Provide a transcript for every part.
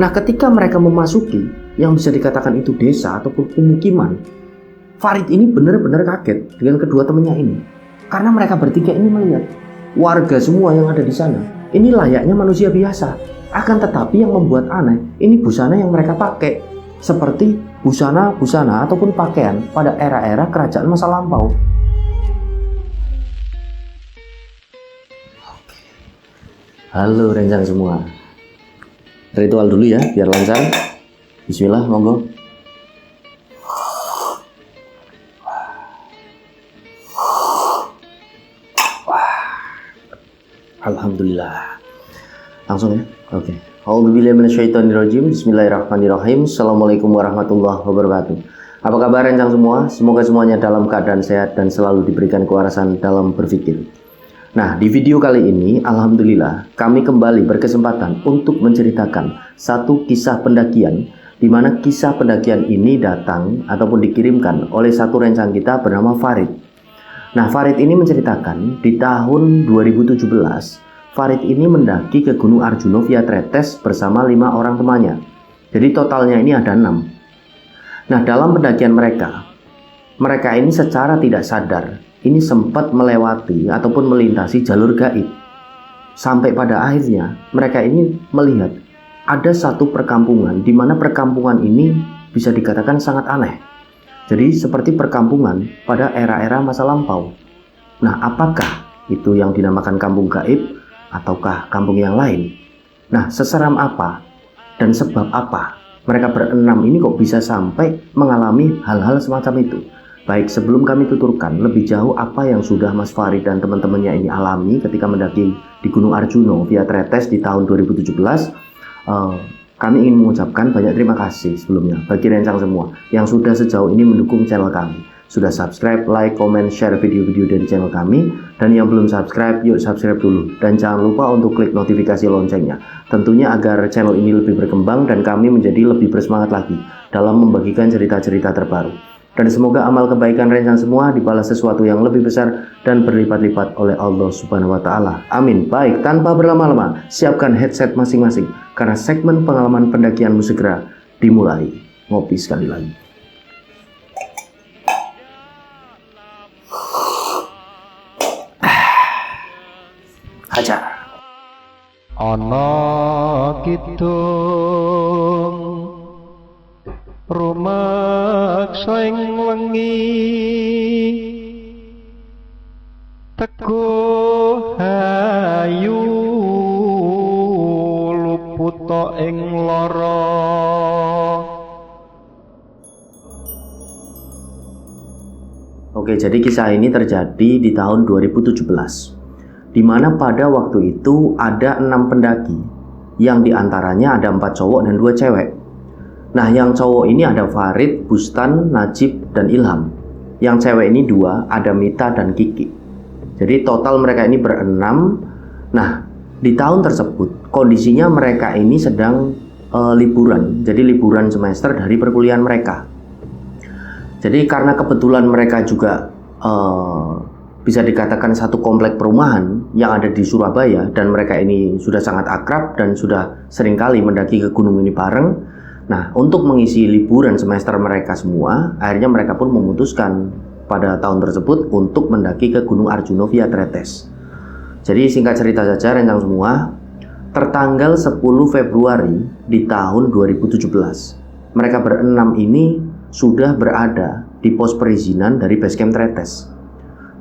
Nah, ketika mereka memasuki yang bisa dikatakan itu desa ataupun pemukiman, Farid ini benar-benar kaget dengan kedua temannya ini. Karena mereka bertiga ini melihat warga semua yang ada di sana ini layaknya manusia biasa. Akan tetapi yang membuat aneh, ini busana yang mereka pakai seperti busana-busana ataupun pakaian pada era-era kerajaan masa lampau. Halo rencang semua. Ritual dulu ya biar lancar. Bismillah, monggo. Alhamdulillah. Langsung ya. Oke. A'udzubillahi minasyaitonirrajim. Bismillahirrahmanirrahim. Assalamualaikum warahmatullahi wabarakatuh. Apa kabar rencang semua? Semoga semuanya dalam keadaan sehat dan selalu diberikan kewarasan dalam berpikir. Nah, di video kali ini alhamdulillah kami kembali berkesempatan untuk menceritakan satu kisah pendakian, di mana kisah pendakian ini datang ataupun dikirimkan oleh satu rencang kita bernama Farid. Nah, Farid ini menceritakan di tahun 2017, Farid ini mendaki ke Gunung Arjuna via Tretes bersama 5 orang temannya. Jadi totalnya ini ada 6. Nah, dalam pendakian mereka ini secara tidak sadar ini sempat melewati ataupun melintasi jalur gaib. Sampai pada akhirnya mereka ini melihat ada satu perkampungan, di mana perkampungan ini bisa dikatakan sangat aneh. Jadi seperti perkampungan pada era-era masa lampau. Nah, apakah itu yang dinamakan kampung gaib ataukah kampung yang lain? Nah, seseram apa dan sebab apa mereka berenam ini kok bisa sampai mengalami hal-hal semacam itu? Baik, sebelum kami tuturkan lebih jauh apa yang sudah Mas Farid dan teman-temannya ini alami ketika mendaki di Gunung Arjuna via Tretes di tahun 2017, kami ingin mengucapkan banyak terima kasih sebelumnya bagi rencang semua yang sudah sejauh ini mendukung channel kami. Sudah subscribe, like, comment, share video-video dari channel kami. Dan yang belum subscribe, yuk subscribe dulu. Dan jangan lupa untuk klik notifikasi loncengnya. Tentunya agar channel ini lebih berkembang dan kami menjadi lebih bersemangat lagi dalam membagikan cerita-cerita terbaru. Dan semoga amal kebaikan rencang semua dibalas sesuatu yang lebih besar dan berlipat-lipat oleh Allah Subhanahu wa Ta'ala. Amin. Baik, tanpa berlama-lama, siapkan headset masing-masing karena segmen pengalaman pendakianmu segera dimulai. Ngopi sekali lagi. Hajar. Ana kidung rumaksa ing wengi teguh hayu luput ing lara. Oke, jadi kisah ini terjadi di tahun 2017, di mana pada waktu itu ada 6 pendaki, yang diantaranya ada 4 cowok dan 2 cewek. Nah, yang cowok ini ada Farid, Bustan, Najib, dan Ilham. Yang cewek ini 2, ada Mita dan Kiki. Jadi total mereka ini berenam. Nah, di tahun tersebut kondisinya mereka ini sedang liburan. Jadi liburan semester dari perkuliahan mereka. Jadi karena kebetulan mereka juga bisa dikatakan satu komplek perumahan yang ada di Surabaya, dan mereka ini sudah sangat akrab dan sudah seringkali mendaki ke gunung ini bareng. Nah, untuk mengisi liburan semester mereka semua, akhirnya mereka pun memutuskan pada tahun tersebut untuk mendaki ke Gunung Arjuna via Tretes. Jadi singkat cerita saja rencang semua, tertanggal 10 Februari di tahun 2017, mereka berenam ini sudah berada di pos perizinan dari basecamp Tretes.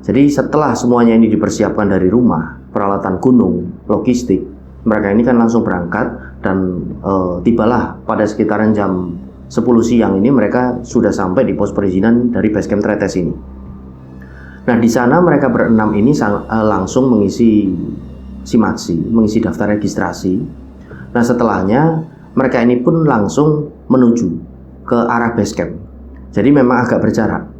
Jadi setelah semuanya ini dipersiapkan dari rumah, peralatan gunung, logistik, mereka ini kan langsung berangkat dan tibalah pada sekitaran jam 10 siang ini mereka sudah sampai di pos perizinan dari basecamp Tretes ini. Nah, di sana mereka berenam ini langsung mengisi simaksi, mengisi daftar registrasi. Nah, setelahnya mereka ini pun langsung menuju ke arah basecamp. Jadi memang agak berjarak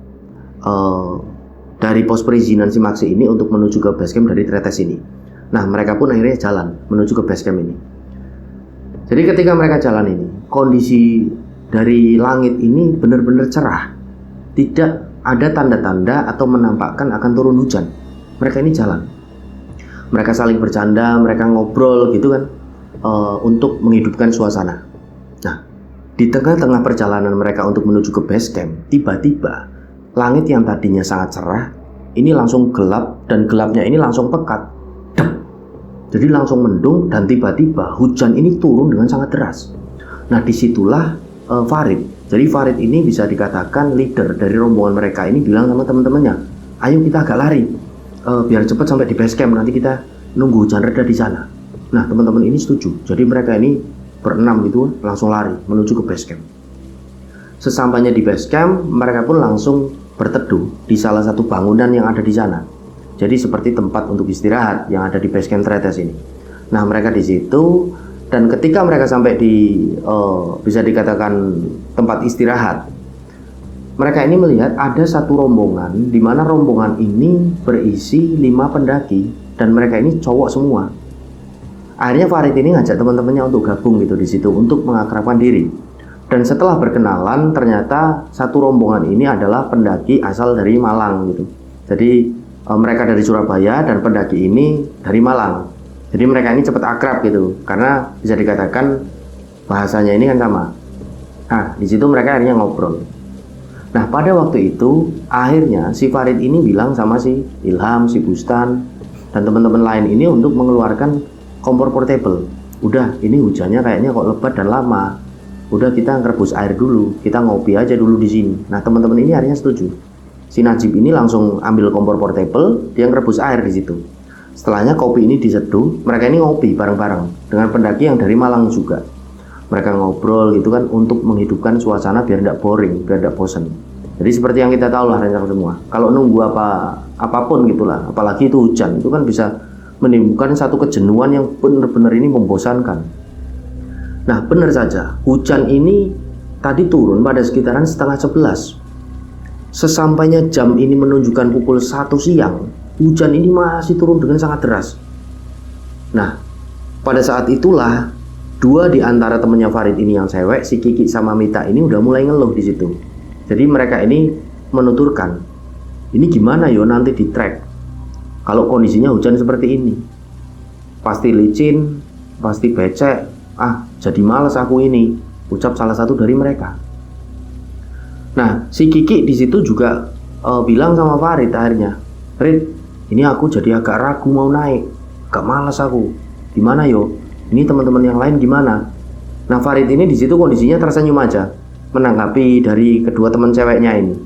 dari pos perizinan simaksi ini untuk menuju ke basecamp dari Tretes ini. Nah, mereka pun akhirnya jalan menuju ke basecamp ini. Jadi ketika mereka jalan ini, kondisi dari langit ini benar-benar cerah. Tidak ada tanda-tanda atau menampakkan akan turun hujan. Mereka ini jalan. Mereka saling bercanda, mereka ngobrol gitu kan, untuk menghidupkan suasana. Di tengah-tengah perjalanan mereka untuk menuju ke base camp, tiba-tiba langit yang tadinya sangat cerah ini langsung gelap, dan gelapnya ini langsung pekat. Dep. Jadi langsung mendung, dan tiba-tiba hujan ini turun dengan sangat deras. Nah, disitulah Farid. Jadi Farid ini bisa dikatakan leader dari rombongan mereka ini bilang sama teman-temannya, ayo kita agak lari, biar cepat sampai di base camp, nanti kita nunggu hujan reda di sana. Nah, teman-teman ini setuju. Jadi mereka ini berenam gitu langsung lari menuju ke base camp. Sesampainya di base camp, mereka pun langsung berteduh di salah satu bangunan yang ada di sana. Jadi seperti tempat untuk istirahat yang ada di base camp Tretes ini. Nah, mereka di situ, dan ketika mereka sampai di bisa dikatakan tempat istirahat, mereka ini melihat ada satu rombongan, di mana rombongan ini berisi 5 pendaki, dan mereka ini cowok semua. Akhirnya Farid ini ngajak teman-temannya untuk gabung gitu di situ untuk mengakrabkan diri. Dan setelah berkenalan, ternyata satu rombongan ini adalah pendaki asal dari Malang gitu. Jadi mereka dari Surabaya dan pendaki ini dari Malang. Jadi mereka ini cepat akrab gitu, karena bisa dikatakan bahasanya ini kan sama. Nah, di situ mereka akhirnya ngobrol. Nah, pada waktu itu akhirnya si Farid ini bilang sama si Ilham, si Bustan, dan teman-teman lain ini untuk mengeluarkan kompor portable. Udah, ini hujannya kayaknya kok lebat dan lama. Udah, kita ngerebus air dulu, kita ngopi aja dulu di sini. Nah, teman-teman ini akhirnya setuju. Si Najib ini langsung ambil kompor portable, dia ngerebus air di situ. Setelahnya kopi ini diseduh, mereka ini ngopi bareng-bareng dengan pendaki yang dari Malang juga. Mereka ngobrol gitu kan untuk menghidupkan suasana biar tidak boring, biar tidak bosan. Jadi seperti yang kita tahu lah rencana semua. Kalau nunggu apapun gitulah, apalagi itu hujan, itu kan bisa menimbulkan satu kejenuhan yang benar-benar ini membosankan. Nah, benar saja, hujan ini tadi turun pada sekitaran 10:30. Sesampainya jam ini menunjukkan pukul 1 siang, hujan ini masih turun dengan sangat deras. Nah, pada saat itulah 2 di antara temannya Farid ini yang cewek, si Kiki sama Mita ini udah mulai ngeluh di situ. Jadi mereka ini menuturkan, ini gimana yo nanti di trek kalau kondisinya hujan seperti ini, pasti licin, pasti becek, jadi malas aku ini, ucap salah satu dari mereka. Nah, si Kiki di situ juga bilang sama Farid akhirnya, Rid, ini aku jadi agak ragu mau naik, agak malas aku, gimana yo, ini teman-teman yang lain gimana? Nah, Farid ini di situ kondisinya tersenyum aja, menanggapi dari kedua teman ceweknya ini.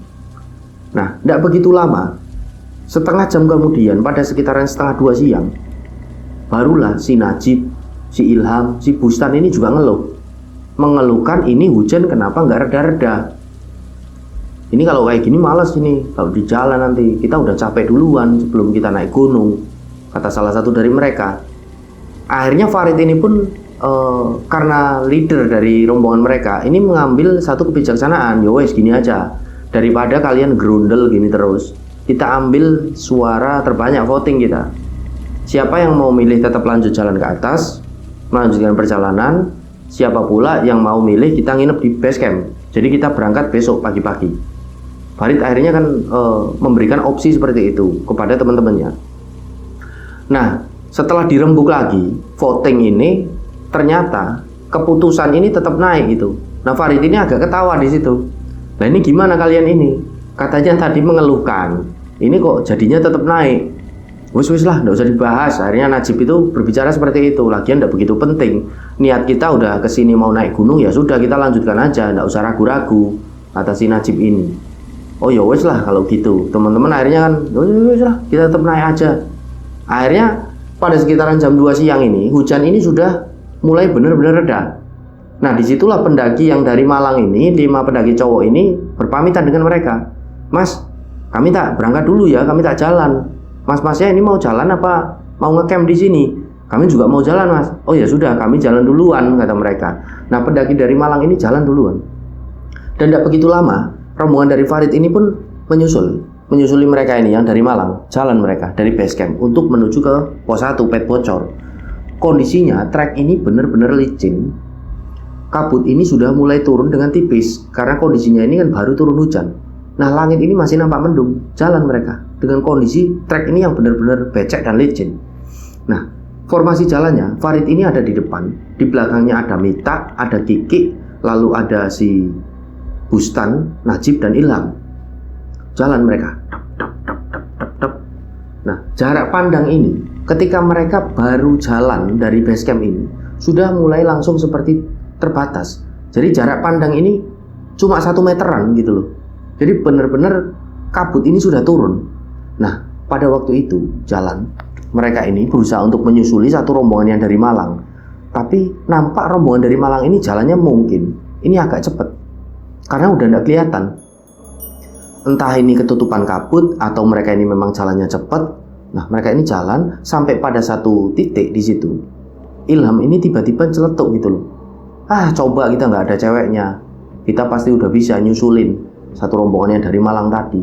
Nah, tidak begitu lama, setengah jam kemudian, pada sekitaran 1:30 siang, barulah si Najib, si Ilham, si Bustan ini juga mengeluhkan ini hujan kenapa nggak reda-reda. Ini kalau kayak gini malas ini, kalau di jalan nanti kita udah capek duluan sebelum kita naik gunung, kata salah satu dari mereka. Akhirnya Farid ini pun karena leader dari rombongan mereka ini mengambil satu kebijaksanaan, yowes gini aja, daripada kalian gerundel gini terus, kita ambil suara terbanyak voting kita. Siapa yang mau milih tetap lanjut jalan ke atas, melanjutkan perjalanan, siapa pula yang mau milih kita nginep di base camp. Jadi kita berangkat besok pagi-pagi. Farid akhirnya kan memberikan opsi seperti itu kepada teman-temannya. Nah, setelah dirembuk lagi voting ini, ternyata keputusan ini tetap naik gitu. Nah, Farid ini agak ketawa di situ. Nah, ini gimana kalian ini? Katanya tadi mengeluhkan, ini kok jadinya tetap naik. Wis lah, nggak usah dibahas. Akhirnya Najib itu berbicara seperti itu. Lagian nggak begitu penting. Niat kita udah kesini mau naik gunung, ya sudah kita lanjutkan aja, nggak usah ragu-ragu, kata si Najib ini. Oh ya wis lah kalau gitu. Teman-teman akhirnya kan, wis lah kita tetap naik aja. Akhirnya pada sekitaran jam 2 siang ini, hujan ini sudah mulai benar-benar reda. Nah, disitulah pendaki yang dari Malang ini, 5 pendaki cowok ini berpamitan dengan mereka. Mas, kami tak berangkat dulu ya, kami tak jalan. Mas-masnya ini mau jalan apa mau ngecamp di sini? Kami juga mau jalan, Mas. Oh ya sudah, kami jalan duluan, kata mereka. Nah, pendaki dari Malang ini jalan duluan. Dan tidak begitu lama, rombongan dari Farid ini pun menyusuli mereka ini yang dari Malang. Jalan mereka dari base camp untuk menuju ke pos 1 Pet Bocor. Kondisinya trek ini benar-benar licin. Kabut ini sudah mulai turun dengan tipis karena kondisinya ini kan baru turun hujan. Nah, langit ini masih nampak mendung. Jalan mereka dengan kondisi trek ini yang benar-benar becek dan licin. Nah, formasi jalannya, Farid ini ada di depan, di belakangnya ada Mita, ada Kiki, lalu ada si Bustan, Najib dan Ilham. Jalan mereka. Nah, jarak pandang ini ketika mereka baru jalan dari base camp ini sudah mulai langsung seperti terbatas. Jadi jarak pandang ini cuma 1 meteran gitu loh. Jadi benar-benar kabut ini sudah turun. Nah, pada waktu itu jalan mereka ini berusaha untuk menyusuli satu rombongan yang dari Malang. Tapi nampak rombongan dari Malang ini jalannya mungkin ini agak cepat karena udah tidak kelihatan. Entah ini ketutupan kabut atau mereka ini memang jalannya cepat. Nah, mereka ini jalan sampai pada satu titik di situ. Ilham ini tiba-tiba celetuk gitu loh. Coba kita nggak ada ceweknya, kita pasti udah bisa nyusulin satu rombongan yang dari Malang tadi.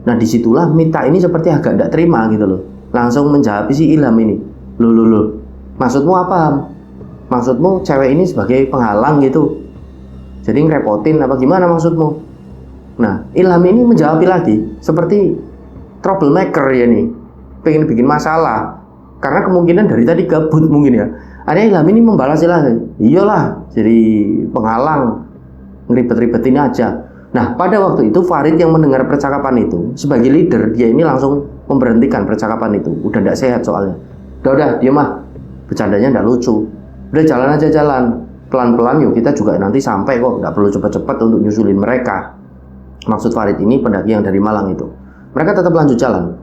Nah, disitulah Mita ini seperti agak tidak terima gitu loh. Langsung menjawab si Ilham ini. Loh, maksudmu apa? Maksudmu cewek ini sebagai penghalang gitu? Jadi ngerepotin apa gimana maksudmu? Nah, Ilham ini menjawab lagi seperti troublemaker ya nih, pengen bikin masalah karena kemungkinan dari tadi gabut mungkin ya. Akhirnya Ilham ini membalas lagi, iyalah jadi penghalang, ngeribet-ribetin aja. Nah, pada waktu itu Farid yang mendengar percakapan itu sebagai leader, dia ini langsung memberhentikan percakapan itu. Udah tidak sehat soalnya. Udah diam mah, bercandanya tidak lucu. Udah jalan aja jalan, pelan-pelan yuk, kita juga nanti sampai kok, tidak perlu cepat-cepat untuk nyusulin mereka. Maksud Farid ini pendaki yang dari Malang itu. Mereka tetap lanjut jalan.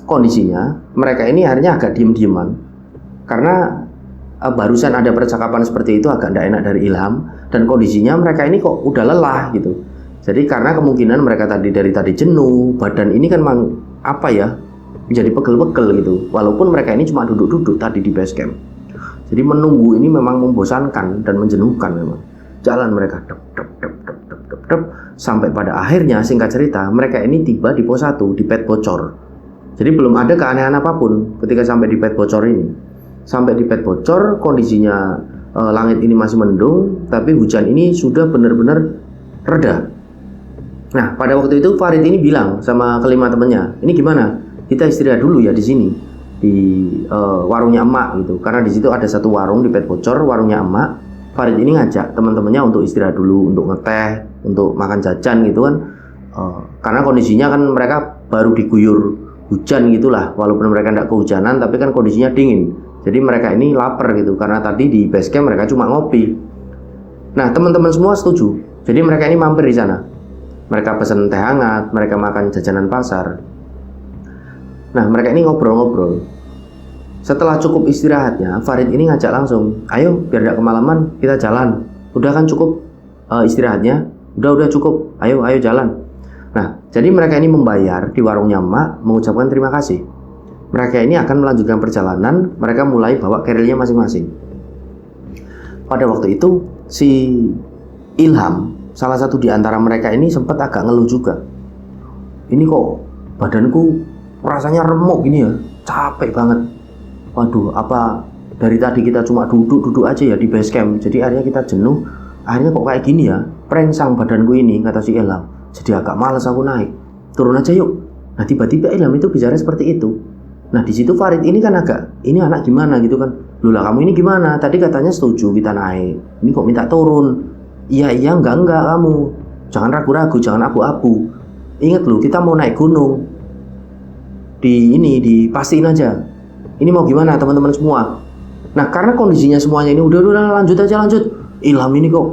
Kondisinya mereka ini akhirnya agak diem-dieman karena barusan ada percakapan seperti itu agak tidak enak dari Ilham, dan kondisinya mereka ini kok udah lelah gitu. Jadi karena kemungkinan mereka dari tadi jenuh, badan ini kan menjadi pegel-pegel gitu. Walaupun mereka ini cuma duduk-duduk tadi di base camp. Jadi menunggu ini memang membosankan dan menjenuhkan memang. Jalan mereka dep, sampai pada akhirnya singkat cerita mereka ini tiba di pos 1 di pet bocor. Jadi belum ada keanehan apapun ketika sampai di pet bocor ini. Sampai di pet bocor kondisinya langit ini masih mendung, tapi hujan ini sudah benar-benar reda. Nah, pada waktu itu Farid ini bilang sama kelima temannya, ini gimana? Kita istirahat dulu ya di sini di warungnya emak gitu. Karena di situ ada satu warung di pet bocor, warungnya emak. Farid ini ngajak teman-temannya untuk istirahat dulu, untuk ngeteh, untuk makan jajan gitu kan. Karena kondisinya kan mereka baru diguyur hujan gitulah, walaupun mereka tidak kehujanan, tapi kan kondisinya dingin. Jadi mereka ini lapar gitu, karena tadi di base camp mereka cuma ngopi. Nah, teman-teman semua setuju. Jadi mereka ini mampir di sana. Mereka pesan teh hangat, mereka makan jajanan pasar. Nah, mereka ini ngobrol-ngobrol. Setelah cukup istirahatnya, Farid ini ngajak langsung, ayo biar tidak kemalaman, kita jalan. Udah kan cukup istirahatnya? Udah cukup, ayo jalan. Nah, jadi mereka ini membayar di warungnya emak, mengucapkan terima kasih. Mereka ini akan melanjutkan perjalanan, mereka mulai bawa kerilnya masing-masing. Pada waktu itu, si Ilham, salah satu di antara mereka ini sempat agak ngeluh juga. Ini kok badanku rasanya remuk gini ya, capek banget. Waduh, apa dari tadi kita cuma duduk-duduk aja ya di base camp, jadi akhirnya kita jenuh, akhirnya kok kayak gini ya, prengsang badanku ini, kata si Ilham. Jadi agak malas aku naik, turun aja yuk. Nah, tiba-tiba Ilham itu bicara seperti itu. Nah, di situ Farid ini kan agak, ini anak gimana gitu kan. Loh lah, kamu ini gimana? Tadi katanya setuju kita naik, ini kok minta turun? Iya, enggak kamu. Jangan ragu-ragu, jangan abu-abu. Ingat loh, kita mau naik gunung. Dipastiin aja. Ini mau gimana teman-teman semua? Nah, karena kondisinya semuanya ini udah lanjut aja. Ilham ini kok.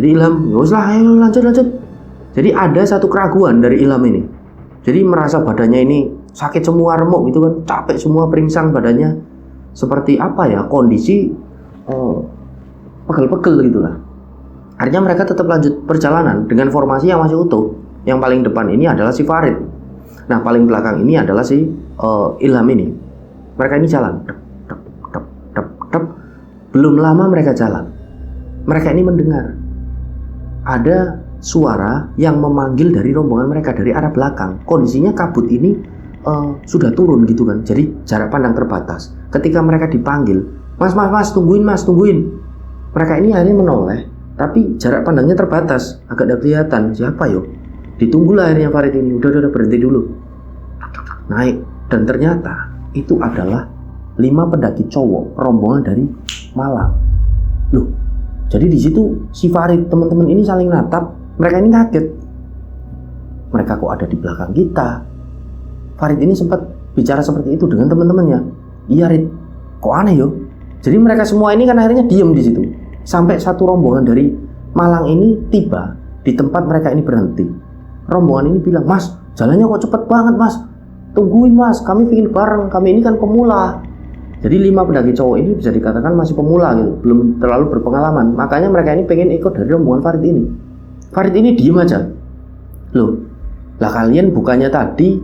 Jadi Ilham, yos lah, ayo lanjut. Jadi ada satu keraguan dari Ilham ini. Jadi merasa badannya ini sakit semua, remuk gitu kan, capek semua, peringsang badannya. Seperti apa ya, kondisi pegel-pegel gitulah. Akhirnya mereka tetap lanjut perjalanan dengan formasi yang masih utuh. Yang paling depan ini adalah si Farid. Nah, paling belakang ini adalah si Ilham ini. Mereka ini jalan. Belum lama mereka jalan, mereka ini mendengar ada suara yang memanggil dari rombongan mereka dari arah belakang. Kondisinya kabut ini sudah turun gitu kan, jadi jarak pandang terbatas. Ketika mereka dipanggil, mas tungguin. Mereka ini akhirnya menoleh, tapi jarak pandangnya terbatas, agak tidak kelihatan siapa yo. Ditunggulah akhirnya Farid ini, udah berhenti dulu. Naik, dan ternyata itu adalah 5 pendaki cowok rombongan dari Malang. Loh, Jadi di situ si Farid, teman-teman ini saling natap, mereka ini kaget. Mereka kok ada di belakang kita? Farid ini sempat bicara seperti itu dengan teman-temannya. Iya Rid, kok aneh yo? Jadi mereka semua ini kan akhirnya diem di situ. Sampai satu rombongan dari Malang ini tiba di tempat mereka ini berhenti. Rombongan ini bilang, "Mas, jalannya kok cepet banget Mas. Tungguin Mas, kami pingin bareng, kami ini kan pemula." Jadi 5 pendaki cowok ini bisa dikatakan masih pemula gitu, belum terlalu berpengalaman. Makanya mereka ini pengen ikut dari rombongan Farid ini. Farid ini diem aja. Loh, lah kalian bukannya tadi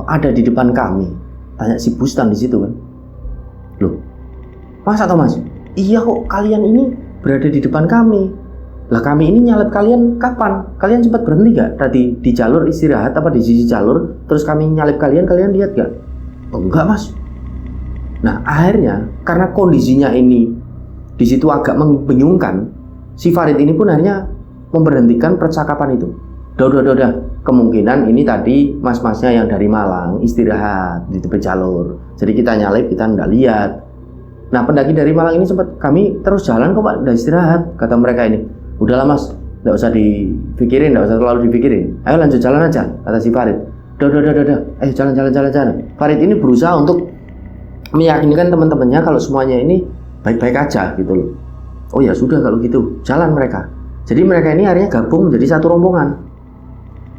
ada di depan kami? Tanya si Bustan di situ kan. Loh, Mas atau Mas? Iya kok kalian ini berada di depan kami. Lah kami ini nyalip kalian kapan? Kalian sempat berhenti gak tadi di jalur istirahat apa di sisi jalur? Terus kami nyalip kalian lihat gak? Oh, enggak Mas. Nah akhirnya karena kondisinya ini di situ agak membingungkan, si Farid ini pun akhirnya memberhentikan percakapan itu. Udah. Kemungkinan ini tadi mas-masnya yang dari Malang istirahat di tepi jalur. Jadi kita nyalip, kita nggak lihat. Nah pendaki dari Malang ini sempat, kami terus jalan kok Pak, udah istirahat. Kata mereka ini, udahlah Mas, nggak usah dipikirin, nggak usah terlalu dipikirin. Ayo lanjut jalan aja, kata si Farid. Udah. Ayo jalan. Farid ini berusaha untuk meyakinkan teman-temannya kalau semuanya ini baik-baik aja gitu loh. Oh ya sudah kalau gitu, jalan mereka. Jadi mereka ini akhirnya gabung menjadi satu rombongan.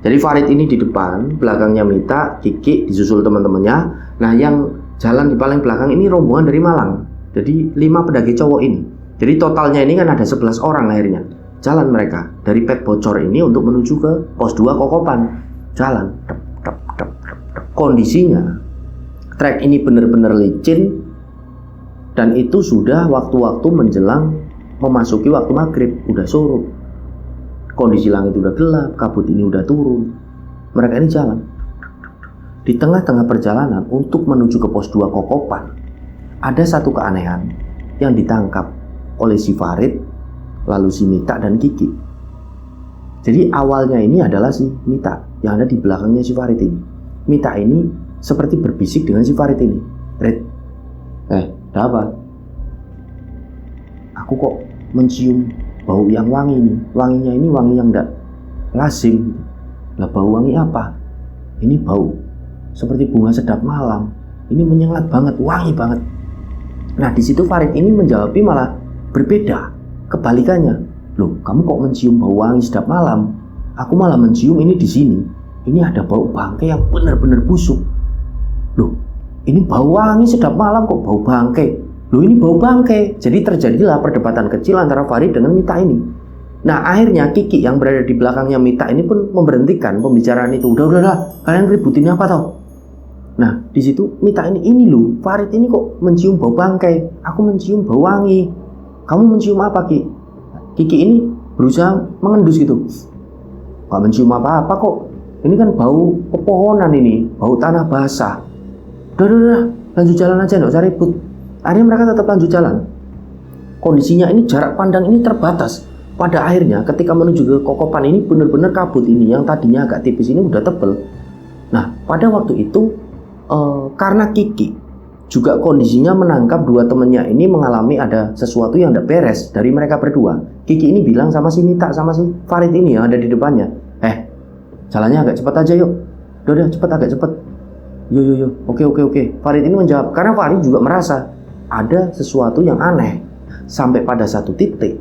Jadi Farid ini di depan, belakangnya Mita, Kiki, disusul teman-temannya. Nah yang jalan di paling belakang ini rombongan dari Malang. Jadi 5 pendaki cowok ini. Jadi totalnya ini kan ada 11 orang akhirnya. Jalan mereka dari Pet Bocor ini untuk menuju ke pos 2 Kokopan. Jalan. Kondisinya trek ini benar-benar licin. Dan itu sudah waktu-waktu menjelang memasuki waktu maghrib. Udah surut. Kondisi langit udah gelap, kabut ini udah turun. Mereka ini jalan. Di tengah-tengah perjalanan untuk menuju ke pos 2 Kokopan, ada satu keanehan yang ditangkap oleh si Farid, lalu si Mita dan Kiki. Jadi awalnya ini adalah si Mita yang ada di belakangnya si Farid ini. Mita ini seperti berbisik dengan si Farid ini. Red, ada apa? Aku kok mencium bau yang wangi nih. Wanginya ini wangi yang enggak lazim. Lah bau wangi apa? Ini bau seperti bunga sedap malam. Ini menyengat banget, wangi banget. Nah di situ Farid ini menjawab malah berbeda, kebalikannya. Loh, kamu kok mencium bau wangi sedap malam? Aku malah mencium ini di sini. Ini ada bau bangkai yang benar-benar busuk. Loh, ini bau wangi sedap malam kok bau bangkai? Loh ini bau bangkai. Jadi terjadilah perdebatan kecil antara Farid dengan Mita ini. Nah akhirnya Kiki yang berada di belakangnya Mita ini pun memberhentikan pembicaraan itu. Udah, kalian ributin apa tau? Nah di situ Mita ini loh, Farid ini kok mencium bau bangkai, aku mencium bau wangi. Kamu mencium apa Ki? Kiki ini berusaha mengendus gitu. Gak mencium apa-apa kok. Ini kan bau pepohonan ini, bau tanah basah. Udah, lanjut jalan aja, gak usah ribut. Akhirnya mereka tetap lanjut jalan. Kondisinya ini jarak pandang ini terbatas. Pada akhirnya ketika menuju ke Kokopan ini benar-benar kabut ini yang tadinya agak tipis ini udah tebel. Nah pada waktu itu karena Kiki juga kondisinya menangkap 2 temennya ini mengalami ada sesuatu yang tidak beres dari mereka berdua. Kiki ini bilang sama si Mita sama si Farid ini yang ada di depannya, jalannya agak cepat aja yuk. Udah cepat, agak cepat. Yo. Oke. Farid ini menjawab karena Farid juga merasa ada sesuatu yang aneh. Sampai pada satu titik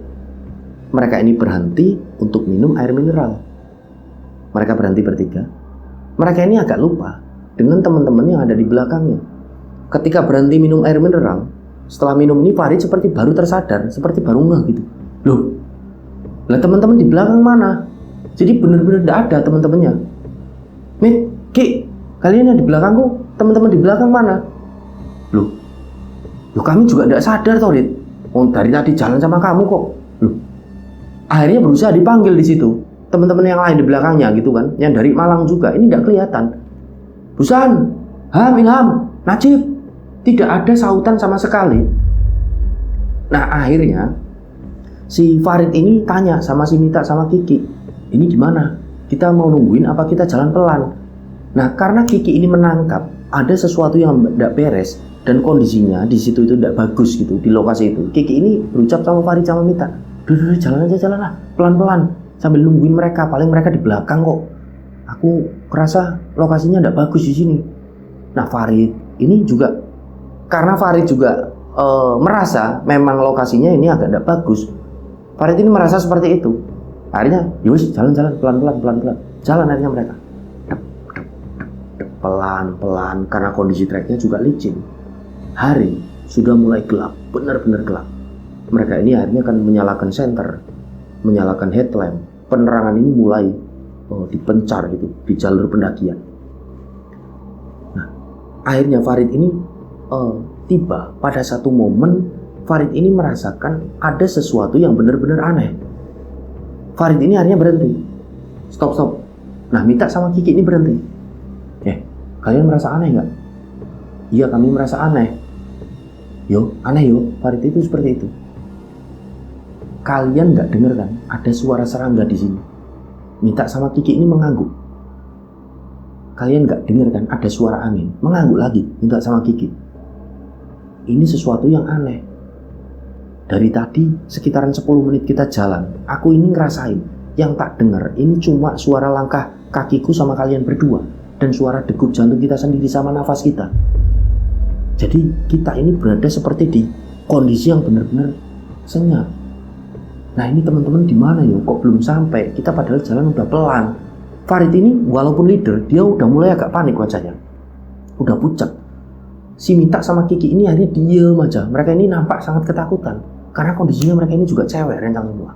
mereka ini berhenti untuk minum air mineral. Mereka berhenti bertiga. Mereka ini agak lupa dengan teman-teman yang ada di belakangnya. Ketika berhenti minum air mineral, setelah minum ini Farid seperti baru tersadar, seperti baru ngeh gitu. Loh, lah teman-teman di belakang mana? Jadi benar-benar tidak ada teman-temannya. Mit, Ki, kalian yang di belakangku, teman-teman di belakang mana? Loh, kami juga tidak sadar toh, Rit. Dari tadi jalan sama kamu kok. Loh, akhirnya berusaha dipanggil di situ. Teman-teman yang lain di belakangnya gitu kan, yang dari Malang juga, ini tidak kelihatan. Busan, Ilham, Najib, tidak ada sautan sama sekali. Nah akhirnya si Farid ini tanya sama si Mita sama Kiki, ini gimana? Kita mau nungguin apa kita jalan pelan? Nah, karena Kiki ini menangkap ada sesuatu yang tidak beres dan kondisinya di situ itu tidak bagus gitu di lokasi itu, Kiki ini berucap sama Farid sama Mita, "Duh, jalan aja, jalan lah, pelan-pelan sambil nungguin mereka, paling mereka di belakang kok. Aku kerasa lokasinya tidak bagus di sini." Nah, Farid ini juga karena Farid juga merasa memang lokasinya ini agak tidak bagus. Farid ini merasa seperti itu. Akhirnya, yus jalan-jalan pelan-pelan, jalan akhirnya mereka. Pelan-pelan karena kondisi treknya juga licin. Hari sudah mulai gelap, benar-benar gelap. Mereka ini akhirnya akan menyalakan senter, menyalakan headlamp. Penerangan ini mulai dipencar gitu di jalur pendakian. Nah, akhirnya Farid ini tiba pada satu momen. Farid ini merasakan ada sesuatu yang benar-benar aneh. Farid ini akhirnya berhenti. Stop. Nah, Mita sama Kiki ini berhenti. Kalian merasa aneh nggak? Iya, kami merasa aneh. Aneh Farid itu seperti itu. Kalian nggak dengar kan? Ada suara serangga di sini. Mita sama Kiki ini mengangguk. Kalian nggak dengar kan? Ada suara angin. Mengangguk lagi. Mita sama Kiki. Ini sesuatu yang aneh. Dari tadi sekitaran 10 menit kita jalan, aku ini ngerasain. Yang tak dengar ini cuma suara langkah kakiku sama kalian berdua. Dan suara degup jantung kita sendiri sama nafas kita. Jadi kita ini berada seperti di kondisi yang benar-benar senyap. Nah, ini teman-teman di mana kok belum sampai? Kita padahal jalan udah pelan. Farid ini walaupun leader, dia udah mulai agak panik wajahnya. Udah pucat. Si Mita sama Kiki ini akhirnya diem aja. Mereka ini nampak sangat ketakutan karena kondisinya mereka ini juga cewek rencang semua.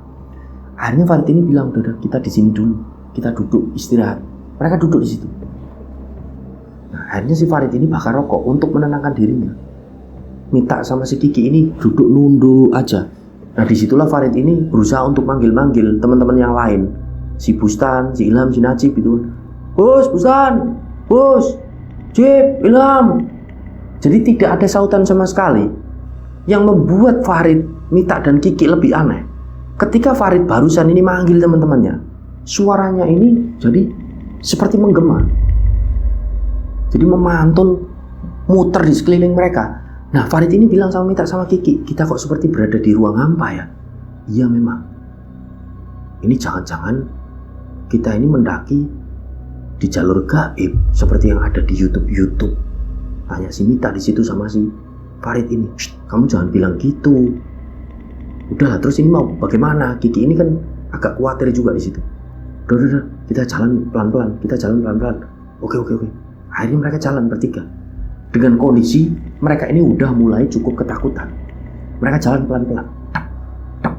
Akhirnya Farid ini bilang, "Udah, kita di sini dulu. Kita duduk istirahat." Mereka duduk di situ. Nah, akhirnya si Farid ini bakar rokok untuk menenangkan dirinya. Mita sama si Kiki ini duduk nunduk aja. Nah, disitulah Farid ini berusaha untuk manggil-manggil teman-teman yang lain. Si Bustan, si Ilham, si Najib gitu. "Bos, Bustan, Bos, Jib, Ilham." Jadi tidak ada sautan sama sekali. Yang membuat Farid, Mita, dan Kiki lebih aneh. Ketika Farid barusan ini manggil teman-temannya, suaranya ini jadi seperti menggema. Jadi memantul, muter di sekeliling mereka. Nah, Farid ini bilang sama Mita sama Kiki, "Kita kok seperti berada di ruang hampa ya?" Iya memang. Ini jangan-jangan kita ini mendaki di jalur gaib seperti yang ada di YouTube. Tanya si Mita di situ sama si Farid ini, "Kamu jangan bilang gitu." Udahlah, terus ini mau bagaimana? Kiki ini kan agak khawatir juga di situ. Udah, kita jalan pelan-pelan. Oke. Akhirnya mereka jalan bertiga. Dengan kondisi mereka ini udah mulai cukup ketakutan. Mereka jalan pelan-pelan. Tap.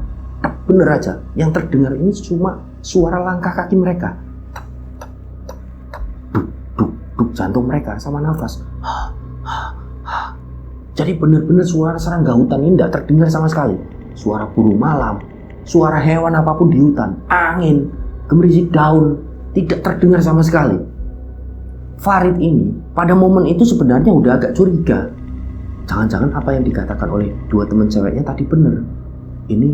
Bener aja. Yang terdengar ini cuma suara langkah kaki mereka. Duk jantung mereka sama nafas. Jadi bener-bener suara serangga hutan ini tidak terdengar sama sekali. Suara burung malam, suara hewan apapun di hutan, angin, gemerisik daun, tidak terdengar sama sekali. Farid ini pada momen itu sebenarnya udah agak curiga. Jangan-jangan apa yang dikatakan oleh dua teman ceweknya tadi benar. Ini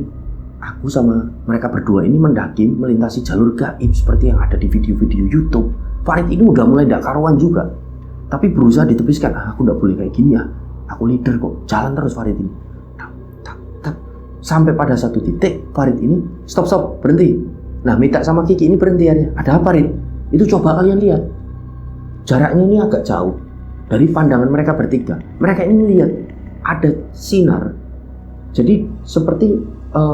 aku sama mereka berdua ini mendaki melintasi jalur gaib seperti yang ada di video-video YouTube. Farid ini udah mulai gak karuan juga. Tapi berusaha ditepiskan, aku gak boleh kayak gini ya. Aku leader kok, jalan terus Farid ini. Sampai pada satu titik Farid ini stop, berhenti. Nah, Mita sama Kiki ini berhenti aja. Ada apa, Rid? Itu coba kalian lihat. Jaraknya ini agak jauh dari pandangan mereka bertiga. Mereka ini melihat ada sinar. Jadi seperti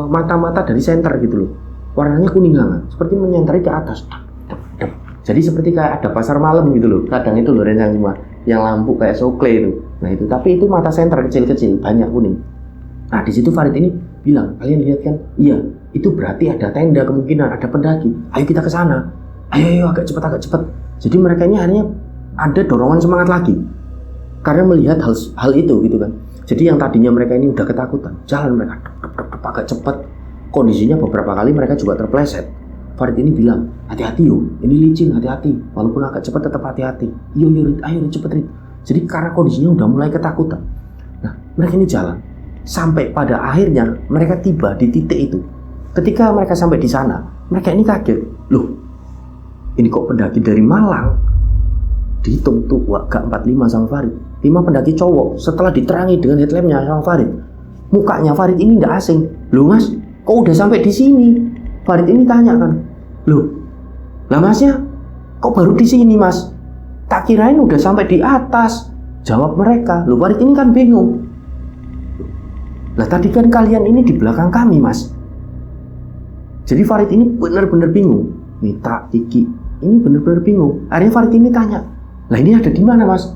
mata-mata dari senter gitu loh. Warnanya kuning hangat, seperti menyentari ke atas. Jadi seperti kayak ada pasar malam gitu loh. Kadang itu loh rencang semua, yang lampu kayak sokle itu. Nah itu, tapi itu mata senter kecil-kecil, banyak kuning. Nah di situ Farid ini bilang, "Kalian lihat kan? Iya, itu berarti ada tenda, kemungkinan ada pendaki. Ayo kita ke sana. Ayo agak cepat. Jadi mereka ini akhirnya ada dorongan semangat lagi karena melihat hal itu gitu kan. Jadi yang tadinya mereka ini udah ketakutan, jalan mereka agak cepat. Kondisinya beberapa kali mereka juga terpleset. Farid ini bilang, "Hati-hati yo, ini licin, hati-hati. Walaupun agak cepat tetap hati-hati. Yo Rid, ayo cepet Rid." Jadi karena kondisinya udah mulai ketakutan. Nah, mereka ini jalan sampai pada akhirnya mereka tiba di titik itu. Ketika mereka sampai di sana, mereka ini kaget. Loh, ini kok pendaki dari Malang Dihitung tuh, wah gak 45 sama Farid. 5 pendaki cowok setelah diterangi dengan headlampnya sama Farid. Mukanya Farid ini gak asing. Loh mas, kok udah sampai di sini? Farid ini tanya kan, loh, lah masnya kok baru di sini mas? Tak kirain udah sampai di atas. Jawab mereka. Loh Farid ini kan bingung. Lah tadi kan kalian ini di belakang kami mas. Jadi Farid ini benar-benar bingung. Mita, Kiki ini benar-benar bingung. Akhirnya Farid ini tanya, lah ini ada di mana mas?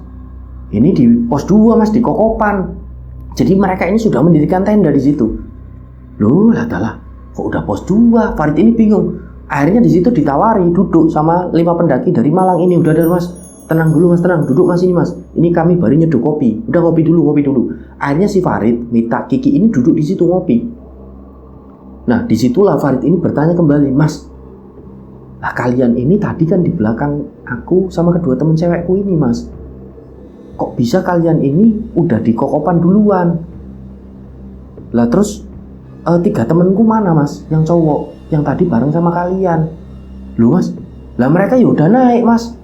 Ini di pos 2 mas, di Kokopan. Jadi mereka ini sudah mendirikan tenda di situ. Loh lah kok udah pos 2? Farid ini bingung. Akhirnya di situ ditawari duduk sama 5 pendaki dari Malang ini. Udah mas, tenang dulu mas, tenang, duduk mas ini mas. Ini kami baru nyeduh kopi. Udah ngopi dulu. Akhirnya si Farid, Mita, Kiki ini duduk di situ ngopi. Nah disitulah Farid ini bertanya kembali, mas, lah kalian ini tadi kan di belakang aku sama kedua temen cewekku ini mas. Kok bisa kalian ini udah di Kokopan duluan? Lah terus 3 temenku mana mas, yang cowok, yang tadi bareng sama kalian? Loh mas, lah mereka ya udah naik mas.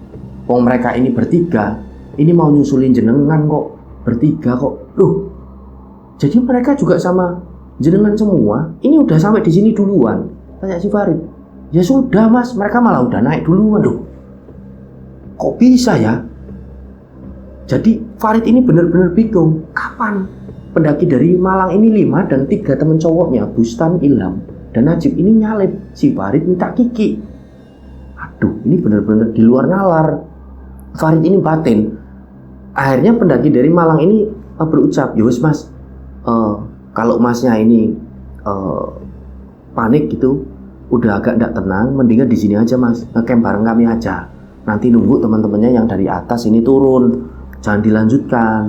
Wong mereka ini bertiga, ini mau nyusulin jenengan kok, bertiga kok. Loh, jadi mereka juga sama jenengan semua, ini udah sampai di sini duluan? Tanya si Farid. Ya sudah mas, mereka malah udah naik duluan. Loh, kok bisa ya? Jadi Farid ini benar-benar bingung. Kapan pendaki dari Malang ini 5 dan 3 teman cowoknya, Bustan, Ilham, dan Najib ini nyalip si Farid minta Kiki. Aduh, ini benar-benar di luar nalar. Farid ini batin. Akhirnya pendaki dari Malang ini berucap, yowes mas, kalau masnya ini panik gitu, udah agak tidak tenang, mendingan di sini aja mas, ngecamp bareng kami aja. Nanti nunggu teman-temannya yang dari atas ini turun, jangan dilanjutkan.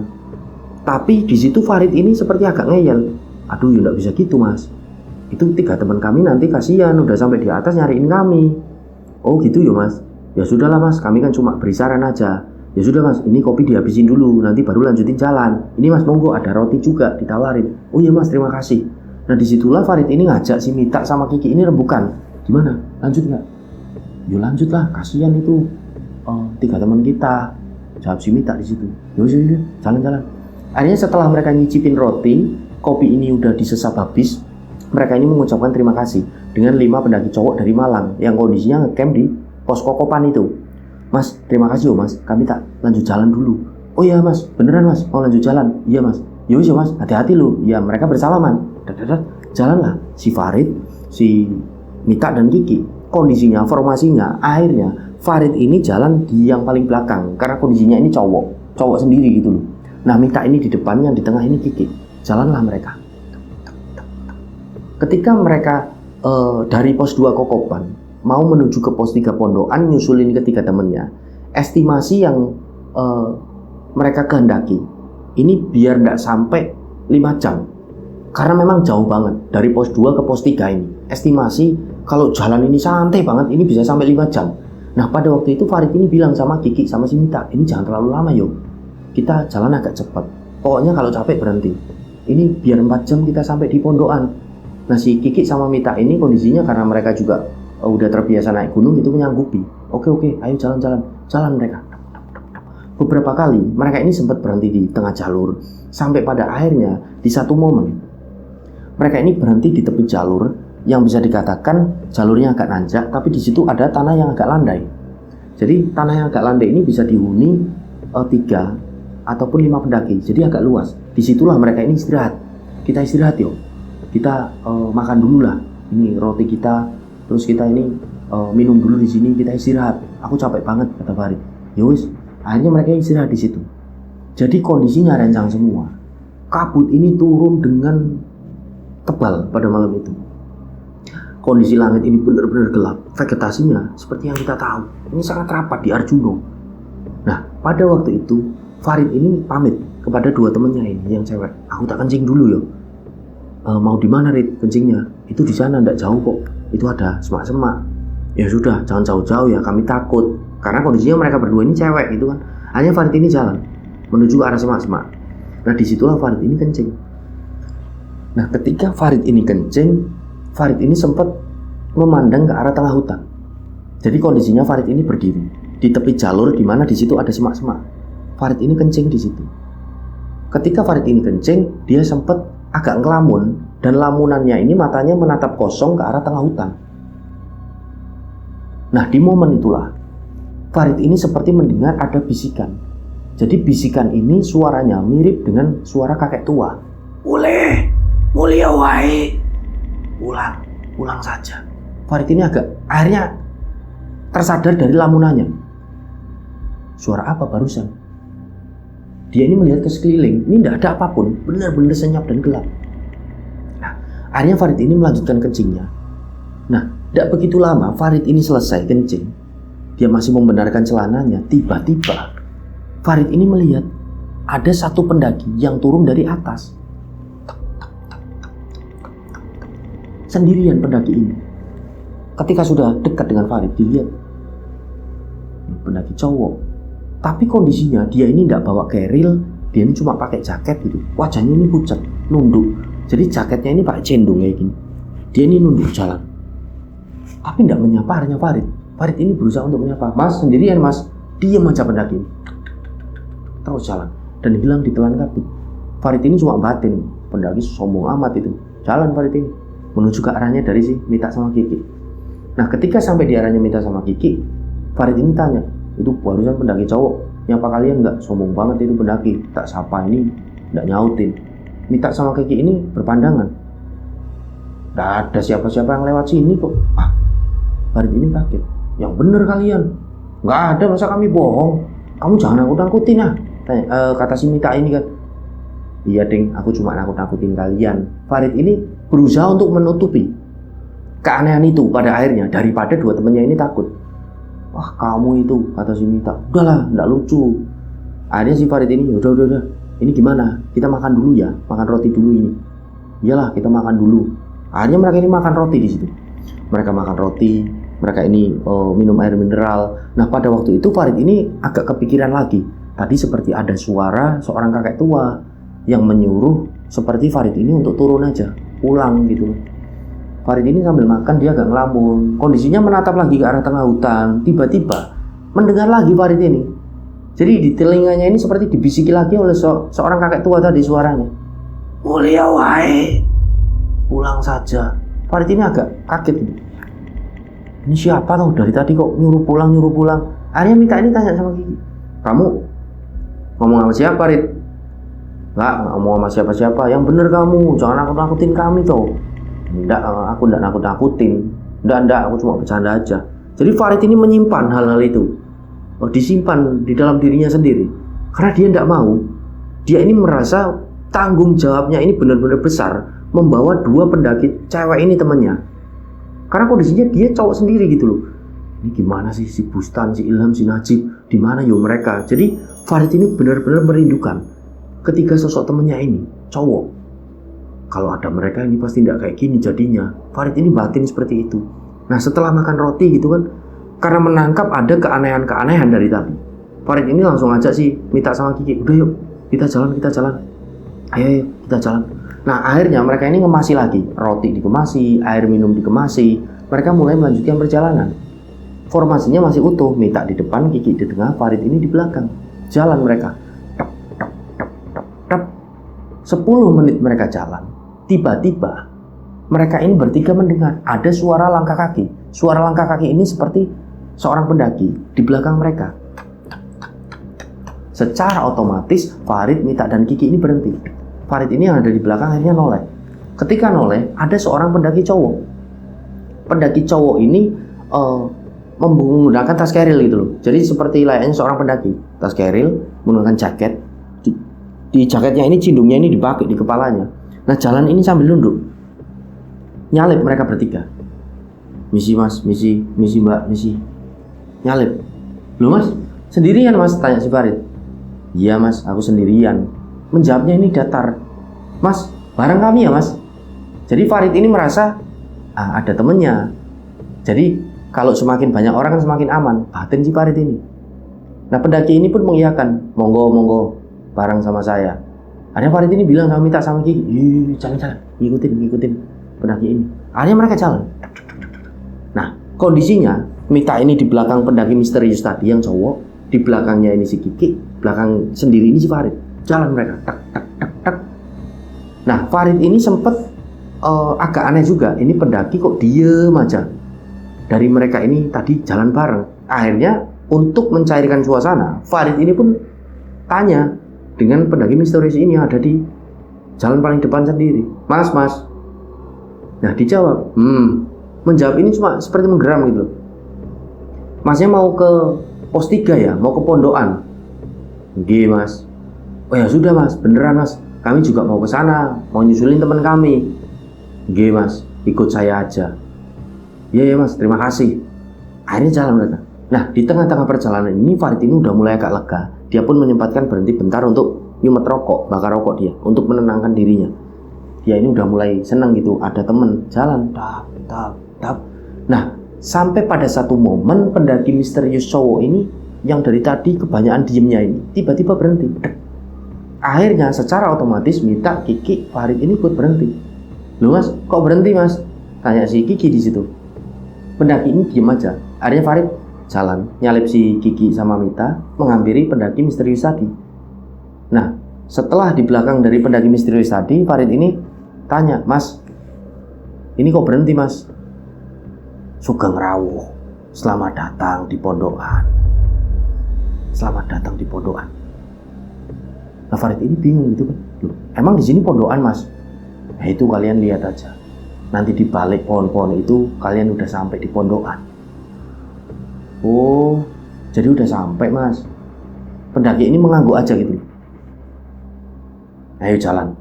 Tapi di situ Farid ini seperti agak ngeyel. Aduh, ya nggak bisa gitu mas. Itu 3 teman kami nanti kasihan, udah sampai di atas nyariin kami. Oh gitu ya mas. Ya sudahlah mas, kami kan cuma beri saran aja. Ya sudah mas, ini kopi dihabisin dulu, nanti baru lanjutin jalan. Ini mas monggo, ada roti juga ditawarin. Oh iya mas, terima kasih. Nah disitulah Farid ini ngajak si Mita sama Kiki ini rembukan. Gimana? Lanjut nggak? Yo lanjut lah, kasihan itu 3 teman kita. Jawab si Mita di situ. Yo jalan-jalan. Akhirnya setelah mereka nyicipin roti, kopi ini udah disesap habis. Mereka ini mengucapkan terima kasih dengan 5 pendaki cowok dari Malang yang kondisinya ngecamp di pos Kokopan itu. Mas, terima kasih mas, kami tak lanjut jalan dulu. Oh iya mas, beneran mas, mau lanjut jalan? Iya mas. Yowis ya mas, hati-hati lu. Ya mereka bersalaman. Jalanlah si Farid, si Mita dan Kiki. Kondisinya, formasinya, akhirnya Farid ini jalan di yang paling belakang karena kondisinya ini cowok sendiri gitu loh. Nah Mita ini di depannya, di tengah ini Kiki. Jalanlah mereka. Ketika mereka dari pos 2 Kokopan mau menuju ke pos 3 Pondokan, nyusulin ke 3 temennya, estimasi yang mereka kehendaki ini biar tidak sampai 5 jam, karena memang jauh banget dari pos 2 ke pos 3 ini. Estimasi kalau jalan ini santai banget ini bisa sampai 5 jam. Nah pada waktu itu Farid ini bilang sama Kiki sama si Mita, ini jangan terlalu lama yuk, kita jalan agak cepat, pokoknya kalau capek berhenti. Ini biar 4 jam kita sampai di Pondokan. Nah si Kiki sama Mita ini kondisinya karena mereka juga udah terbiasa naik gunung itu menyanggupi. Oke, ayo jalan mereka. Beberapa kali mereka ini sempat berhenti di tengah jalur, sampai pada akhirnya di satu momen mereka ini berhenti di tepi jalur yang bisa dikatakan jalurnya agak nanjak, tapi di situ ada tanah yang agak landai. Jadi tanah yang agak landai ini bisa dihuni 3 ataupun 5 pendaki, jadi agak luas. Disitulah mereka ini istirahat. Kita istirahat yuk, kita makan dulu lah ini roti kita. Terus kita ini minum dulu di sini, kita istirahat. Aku capek banget, kata Farid. Yowis, akhirnya mereka istirahat di situ. Jadi kondisinya rencang semua. Kabut ini turun dengan tebal pada malam itu. Kondisi langit ini benar-benar gelap. Vegetasinya seperti yang kita tahu, ini sangat rapat di Arjuno. Nah, pada waktu itu Farid ini pamit kepada 2 temannya ini yang cewek. Aku tak kencing dulu ya. Mau di mana Rit kencingnya? Itu di sana, ndak jauh kok. Itu ada semak-semak. Ya sudah, jangan jauh-jauh ya, kami takut. Karena kondisinya mereka berdua ini cewek gitu kan. Akhirnya Farid ini jalan menuju ke arah semak-semak. Nah disitulah Farid ini kencing. Nah ketika Farid ini kencing, Farid ini sempat memandang ke arah tengah hutan. Jadi kondisinya Farid ini berdiri di tepi jalur di mana di situ ada semak-semak. Farid ini kencing di situ. Ketika Farid ini kencing, dia sempat agak ngelamun, dan lamunannya ini matanya menatap kosong ke arah tengah hutan. Nah, di momen itulah Farid ini seperti mendengar ada bisikan. Jadi bisikan ini suaranya mirip dengan suara kakek tua. Mulia wae. Pulang saja. Farid ini akhirnya tersadar dari lamunannya. Suara apa barusan? Dia ini melihat ke sekeliling, ini tidak ada apapun, benar-benar senyap dan gelap. Nah, akhirnya Farid ini melanjutkan kencingnya. Nah, tidak begitu lama Farid ini selesai kencing. Dia masih membenarkan celananya. Tiba-tiba Farid ini melihat ada satu pendaki yang turun dari atas. Sendirian pendaki ini. Ketika sudah dekat dengan Farid, dilihat pendaki cowok. Tapi kondisinya dia ini tidak bawa keril, dia ini cuma pakai jaket gitu. Wajahnya ini pucat, nunduk. Jadi jaketnya ini pakai cendung kayak gini. Dia ini nunduk jalan. Tapi tidak menyapa hanya Farid. Farid ini berusaha untuk menyapa. Mas, sendirian mas. Diam aja pendaki ini. Terus jalan dan hilang di telan kabut. Farid ini cuma batin. Pendaki sombong amat itu. Jalan Farid ini menuju ke arahnya dari si Mita sama Kiki. Nah, ketika sampai di arahnya Mita sama Kiki, Farid ini tanya, itu barusan pendaki cowok, nyapa kalian nggak? Sombong banget itu pendaki, tak sapa ini, nggak nyautin. Mita sama Kiki ini berpandangan, nggak ada siapa-siapa yang lewat sini kok. Farid ini kaget, yang bener kalian, nggak ada, masa kami bohong? Kamu jangan nakut-nakutin kata si Mita ini kan. Iya ding, aku cuma nakut-nakutin kalian. Farid ini berusaha untuk menutupi keanehan itu pada akhirnya, daripada dua temannya ini takut. Wah, kamu itu, kata si Mita. Udahlah, enggak lucu. Akhirnya si Farid ini, udah. Ini gimana? Kita makan dulu ya, makan roti dulu ini. Iyalah, kita makan dulu. Akhirnya mereka ini makan roti di situ. Mereka makan roti, mereka ini minum air mineral. Nah, pada waktu itu Farid ini agak kepikiran lagi. Tadi seperti ada suara seorang kakek tua yang menyuruh seperti Farid ini untuk turun aja, pulang gitu. Farid ini sambil makan, dia agak ngelamun. Kondisinya menatap lagi ke arah tengah hutan. Tiba-tiba mendengar lagi Farid ini. Jadi di telinganya ini seperti dibisiki lagi oleh seorang kakek tua tadi suaranya. Mulia wae. Pulang saja. Farid ini agak kaget. Ini siapa tuh dari tadi kok nyuruh pulang. Akhirnya Mita ini tanya sama Kiki. Kamu ngomong sama siapa, Farid? Nggak ngomong sama siapa-siapa. Yang bener kamu, jangan nakut-nakutin kami tuh. Enggak, aku enggak nakut-nakutin. Enggak, aku cuma bercanda aja. Jadi Farid ini menyimpan hal-hal itu. Disimpan di dalam dirinya sendiri. Karena dia enggak mau. Dia ini merasa tanggung jawabnya ini benar-benar besar. Membawa dua pendaki cewek ini temannya. Karena kondisinya dia cowok sendiri gitu loh. Ini gimana sih si Bustan, si Ilham, si Najib? Di mana yo mereka? Jadi Farid ini benar-benar merindukan ketiga sosok temannya ini, cowok. Kalau ada mereka ini pasti tidak kayak gini jadinya. Farid ini batin seperti itu. Nah, setelah makan roti gitu kan, karena menangkap ada keanehan-keanehan dari tadi, Farid ini langsung ajak sih Mita sama Kiki, udah yuk kita jalan. Ayo kita jalan. Nah, akhirnya mereka ini ngemasi lagi. Roti dikemasi, air minum dikemasi. Mereka mulai melanjutkan perjalanan. Formasinya masih utuh, Mita di depan, Kiki di tengah, Farid ini di belakang. Jalan mereka. 10 menit mereka jalan. Tiba-tiba mereka ini bertiga mendengar ada suara langkah kaki. Suara langkah kaki ini seperti seorang pendaki di belakang mereka. Secara otomatis Farid, Mita, dan Kiki ini berhenti. Farid ini yang ada di belakang akhirnya noleh. Ketika noleh, ada seorang pendaki cowok. Pendaki cowok ini menggunakan tas keril gitu loh. Jadi seperti layaknya seorang pendaki. Tas keril, menggunakan jaket. Di jaketnya ini cindungnya ini dipakai di kepalanya. Nah, jalan ini sambil nunduk. Nyalip mereka bertiga. Misi mas, misi mbak, misi. Nyalip. Loh mas, sendirian mas? Tanya si Farid. Iya mas, aku sendirian. Menjawabnya ini datar. Mas, bareng kami ya mas? Jadi Farid ini merasa ada temennya. Jadi kalau semakin banyak orang kan semakin aman. Batin si Farid ini. Nah, pendaki ini pun mengiyakan. Monggo, bareng sama saya. Akhirnya Farid ini bilang sama Mita sama Kiki, jalan, ngikutin pendaki ini. Akhirnya mereka jalan. Nah, kondisinya Mita ini di belakang pendaki misterius tadi yang cowok, di belakangnya ini si Kiki, belakang sendiri ini si Farid. Jalan mereka, tak tak tak tak. Nah, Farid ini sempet agak aneh juga. Ini pendaki kok diem aja. Dari mereka ini tadi jalan bareng. Akhirnya untuk mencairkan suasana, Farid ini pun tanya dengan pendaki misterius ini yang ada di jalan paling depan sendiri. Mas. Nah, dijawab. Menjawab ini cuma seperti menggeram gitu. Masnya mau ke pos 3 ya? Mau ke pondokan? Nggih, Mas. Oh ya sudah, Mas. Beneran, Mas. Kami juga mau ke sana, mau nyusulin teman kami. Nggih, Mas. Ikut saya aja. Iya, Mas. Terima kasih. Akhirnya jalan mereka. Nah, di tengah-tengah perjalanan ini Farid ini udah mulai agak lega. Dia pun menyempatkan berhenti bentar untuk nyumet rokok, bakar rokok dia, untuk menenangkan dirinya. Dia ini udah mulai senang gitu, ada temen jalan, tap. Nah, sampai pada satu momen pendaki misterius cowok ini yang dari tadi kebanyakan diemnya ini tiba-tiba berhenti. Akhirnya secara otomatis Mita, Kiki, Farid ini ikut berhenti. Loh, Mas, kok berhenti, Mas? Tanya si Kiki di situ. Pendaki ini diem aja. Akhirnya Farid jalan, nyalip si Kiki sama Mita, menghampiri pendaki misterius tadi. Nah, setelah di belakang dari pendaki misterius tadi, Farid ini tanya, Mas, ini kok berhenti, Mas? Sugeng rawuh, selamat datang di pondokan. Selamat datang di pondokan. Nah, Farid ini bingung gitu kan. Loh, emang di sini pondokan, Mas? Nah, itu kalian lihat aja. Nanti di balik pohon-pohon itu kalian udah sampai di pondokan. Oh, jadi udah sampai, Mas. Pendaki ini mengangguk aja gitu. Ayo jalan.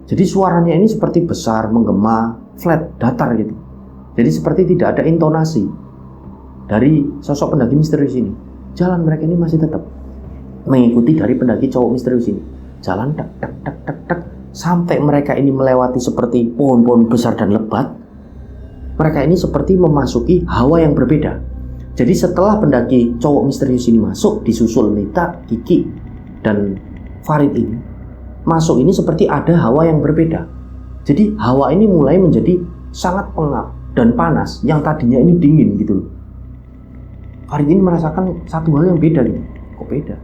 Jadi suaranya ini seperti besar, menggema, flat, datar gitu. Jadi seperti tidak ada intonasi dari sosok pendaki misterius ini. Jalan mereka ini masih tetap mengikuti dari pendaki cowok misterius ini. Jalan tak sampai mereka ini melewati seperti pohon-pohon besar dan lebat. Mereka ini seperti memasuki hawa yang berbeda. Jadi setelah pendaki cowok misterius ini masuk, disusul Mita, Kiki, dan Farid ini masuk, ini seperti ada hawa yang berbeda. Jadi hawa ini mulai menjadi sangat pengap dan panas, yang tadinya ini dingin gitu loh. Farid ini merasakan satu hal yang beda gitu. Kok beda?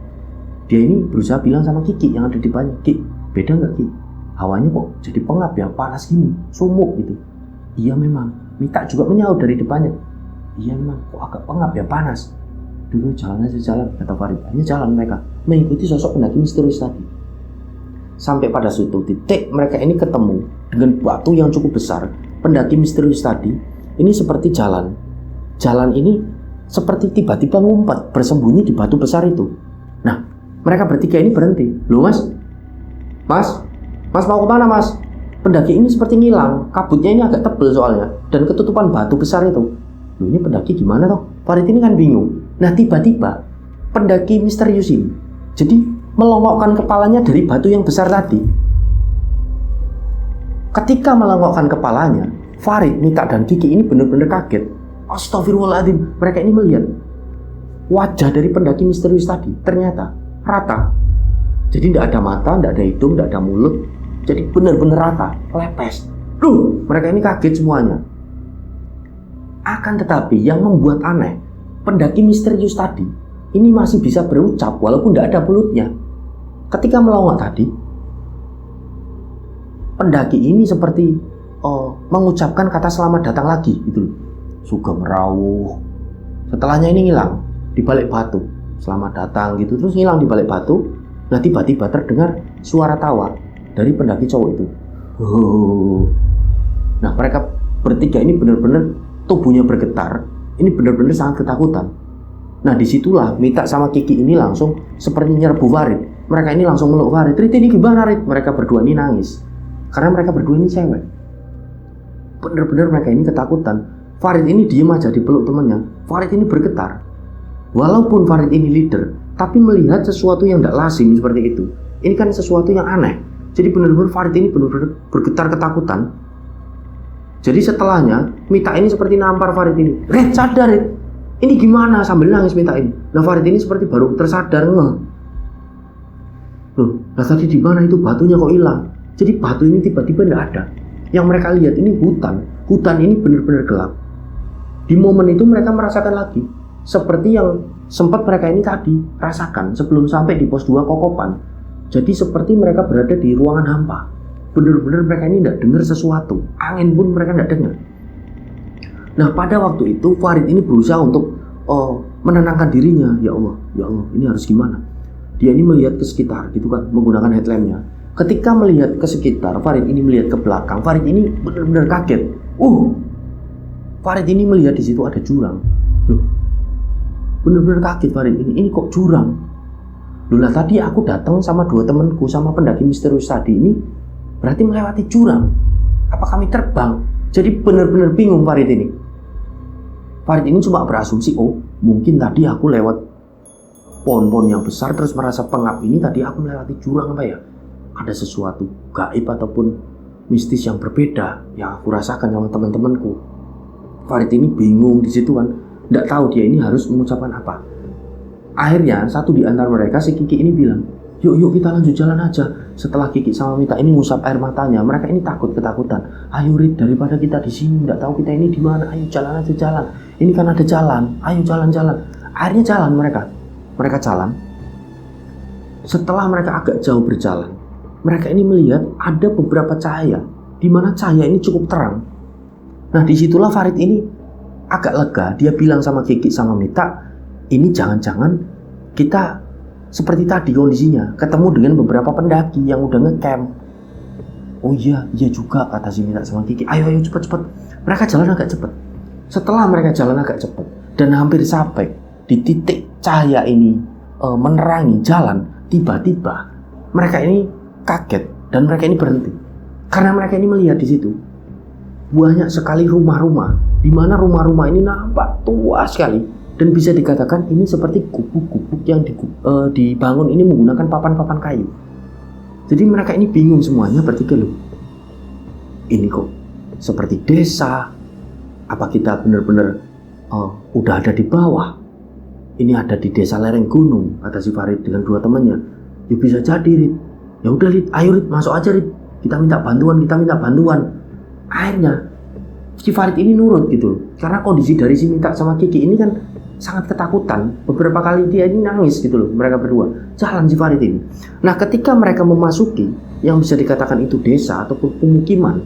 Dia ini berusaha bilang sama Kiki yang ada di depannya, Ki, beda nggak, Ki? Hawanya kok jadi pengap ya, panas gini, sumuk gitu. Iya memang. Mita juga menyaut dari depannya. Iya memang, kok agak pengap ya, panas. Dulu jalan aja jalan, kata Farid. Hanya jalan mereka mengikuti sosok pendaki misterius tadi. Sampai pada suatu titik mereka ini ketemu dengan batu yang cukup besar. Pendaki misterius tadi ini seperti jalan ini seperti tiba-tiba ngumpet bersembunyi di batu besar itu. Nah, mereka bertiga ini berhenti. Loh, Mas mau kemana, Mas? Pendaki ini seperti ngilang. Kabutnya ini agak tebal soalnya dan ketutupan batu besar itu. Loh, ini pendaki gimana toh? Farid ini kan bingung. Nah, tiba-tiba pendaki misterius ini jadi melongokkan kepalanya dari batu yang besar tadi. Ketika melongokkan kepalanya, Farid, Mita, dan Kiki ini benar-benar kaget. Astagfirullahaladzim, mereka ini melihat wajah dari pendaki misterius tadi ternyata rata. Jadi tidak ada mata, tidak ada hidung, tidak ada mulut. Jadi benar-benar rata, lepes. Mereka ini kaget semuanya. Akan tetapi yang membuat aneh, pendaki misterius tadi ini masih bisa berucap walaupun tidak ada mulutnya. Ketika melongok tadi, pendaki ini seperti mengucapkan kata selamat datang lagi gitu. Sugeng rawuh. Setelahnya ini ngilang di balik batu. Selamat datang gitu, terus ngilang di balik batu. Nah, tiba-tiba terdengar suara tawa dari pendaki cowok itu. Nah, mereka bertiga ini benar-benar tubuhnya bergetar. Ini benar-benar sangat ketakutan. Nah, disitulah Mita sama Kiki ini langsung seperti nyerbu Farid. Mereka ini langsung meluk Farid. Rit, ini gimana, Rit? Mereka berdua ini nangis karena mereka berdua ini cewek. Benar-benar mereka ini ketakutan. Farid ini diem aja di peluk temannya. Farid ini bergetar. Walaupun Farid ini leader, tapi melihat sesuatu yang tidak lazim seperti itu, ini kan sesuatu yang aneh. Jadi benar-benar Farid ini benar-benar bergetar ketakutan. Jadi setelahnya Mita ini seperti nampar Farid ini. Rit, sadar, Rit. Ini gimana? Sambil nangis Mita ini. Nah, Farid ini seperti baru tersadar. Loh, lah tadi di mana itu batunya kok hilang? Jadi batu ini tiba-tiba tidak ada. Yang mereka lihat ini hutan. Hutan ini benar-benar gelap. Di momen itu mereka merasakan lagi seperti yang sempat mereka ini tadi rasakan sebelum sampai di pos 2 Kokopan. Jadi seperti mereka berada di ruangan hampa. Benar-benar mereka ini tidak dengar sesuatu, angin pun mereka tidak dengar. Nah pada waktu itu Farid ini berusaha untuk menenangkan dirinya. Ya Allah, ini harus gimana? Dia ini melihat ke sekitar gitu kan, menggunakan headlampnya. Ketika melihat ke sekitar, Farid ini melihat ke belakang. Farid ini benar-benar kaget. Farid ini melihat di situ ada jurang. Loh, benar-benar kaget Farid ini. Ini kok jurang? Loh lah tadi aku datang sama 2 temanku sama pendaki misterius tadi ini, berarti melewati jurang. Apa kami terbang? Jadi benar-benar bingung Farid ini. Farid ini cuma berasumsi, mungkin tadi aku lewat pohon-pohon yang besar terus merasa pengap ini, tadi aku melewati jurang apa ya? Ada sesuatu gaib ataupun mistis yang berbeda yang aku rasakan sama teman-temanku. Farid ini bingung di situ kan, tidak tahu dia ini harus mengucapkan apa. Akhirnya satu di antara mereka, si Kiki ini bilang, yuk kita lanjut jalan aja. Setelah Kiki sama Mita ini ngusap air matanya, mereka ini ketakutan. Ayo Rit, daripada kita di sini tidak tahu kita ini di mana, ayo jalan aja jalan. Ini kan ada jalan, ayo jalan-jalan. Akhirnya jalan mereka jalan. Setelah mereka agak jauh berjalan, mereka ini melihat ada beberapa cahaya, di mana cahaya ini cukup terang. Nah disitulah Farid ini agak lega. Dia bilang sama Kiki sama Mita, ini jangan-jangan kita seperti tadi kondisinya, ketemu dengan beberapa pendaki yang udah ngecamp. Oh iya juga, kata si Mita sama Kiki. Ayo cepet. Mereka jalan agak cepet. Setelah mereka jalan agak cepet dan hampir sampai di titik cahaya ini menerangi jalan, tiba-tiba mereka ini kaget dan mereka ini berhenti. Karena mereka ini melihat di situ banyak sekali rumah-rumah, di mana rumah-rumah ini nampak tua sekali dan bisa dikatakan ini seperti gubuk-gubuk yang dibangun ini menggunakan papan-papan kayu. Jadi mereka ini bingung semuanya bertiga, loh. Ini kok seperti desa? Apa kita benar-benar udah ada di bawah? Ini ada di desa lereng gunung, kata si Farid dengan 2 temannya. Ya bisa jadi Rit. Ya udah Rit, ayo Rit, masuk aja Rit. Kita minta bantuan. Akhirnya si Farid ini nurut gitu loh. Karena kondisi dari si Mita sama Kiki ini kan sangat ketakutan. Beberapa kali dia ini nangis gitu loh, mereka berdua. Jalan si Farid ini. Nah ketika mereka memasuki yang bisa dikatakan itu desa ataupun pemukiman,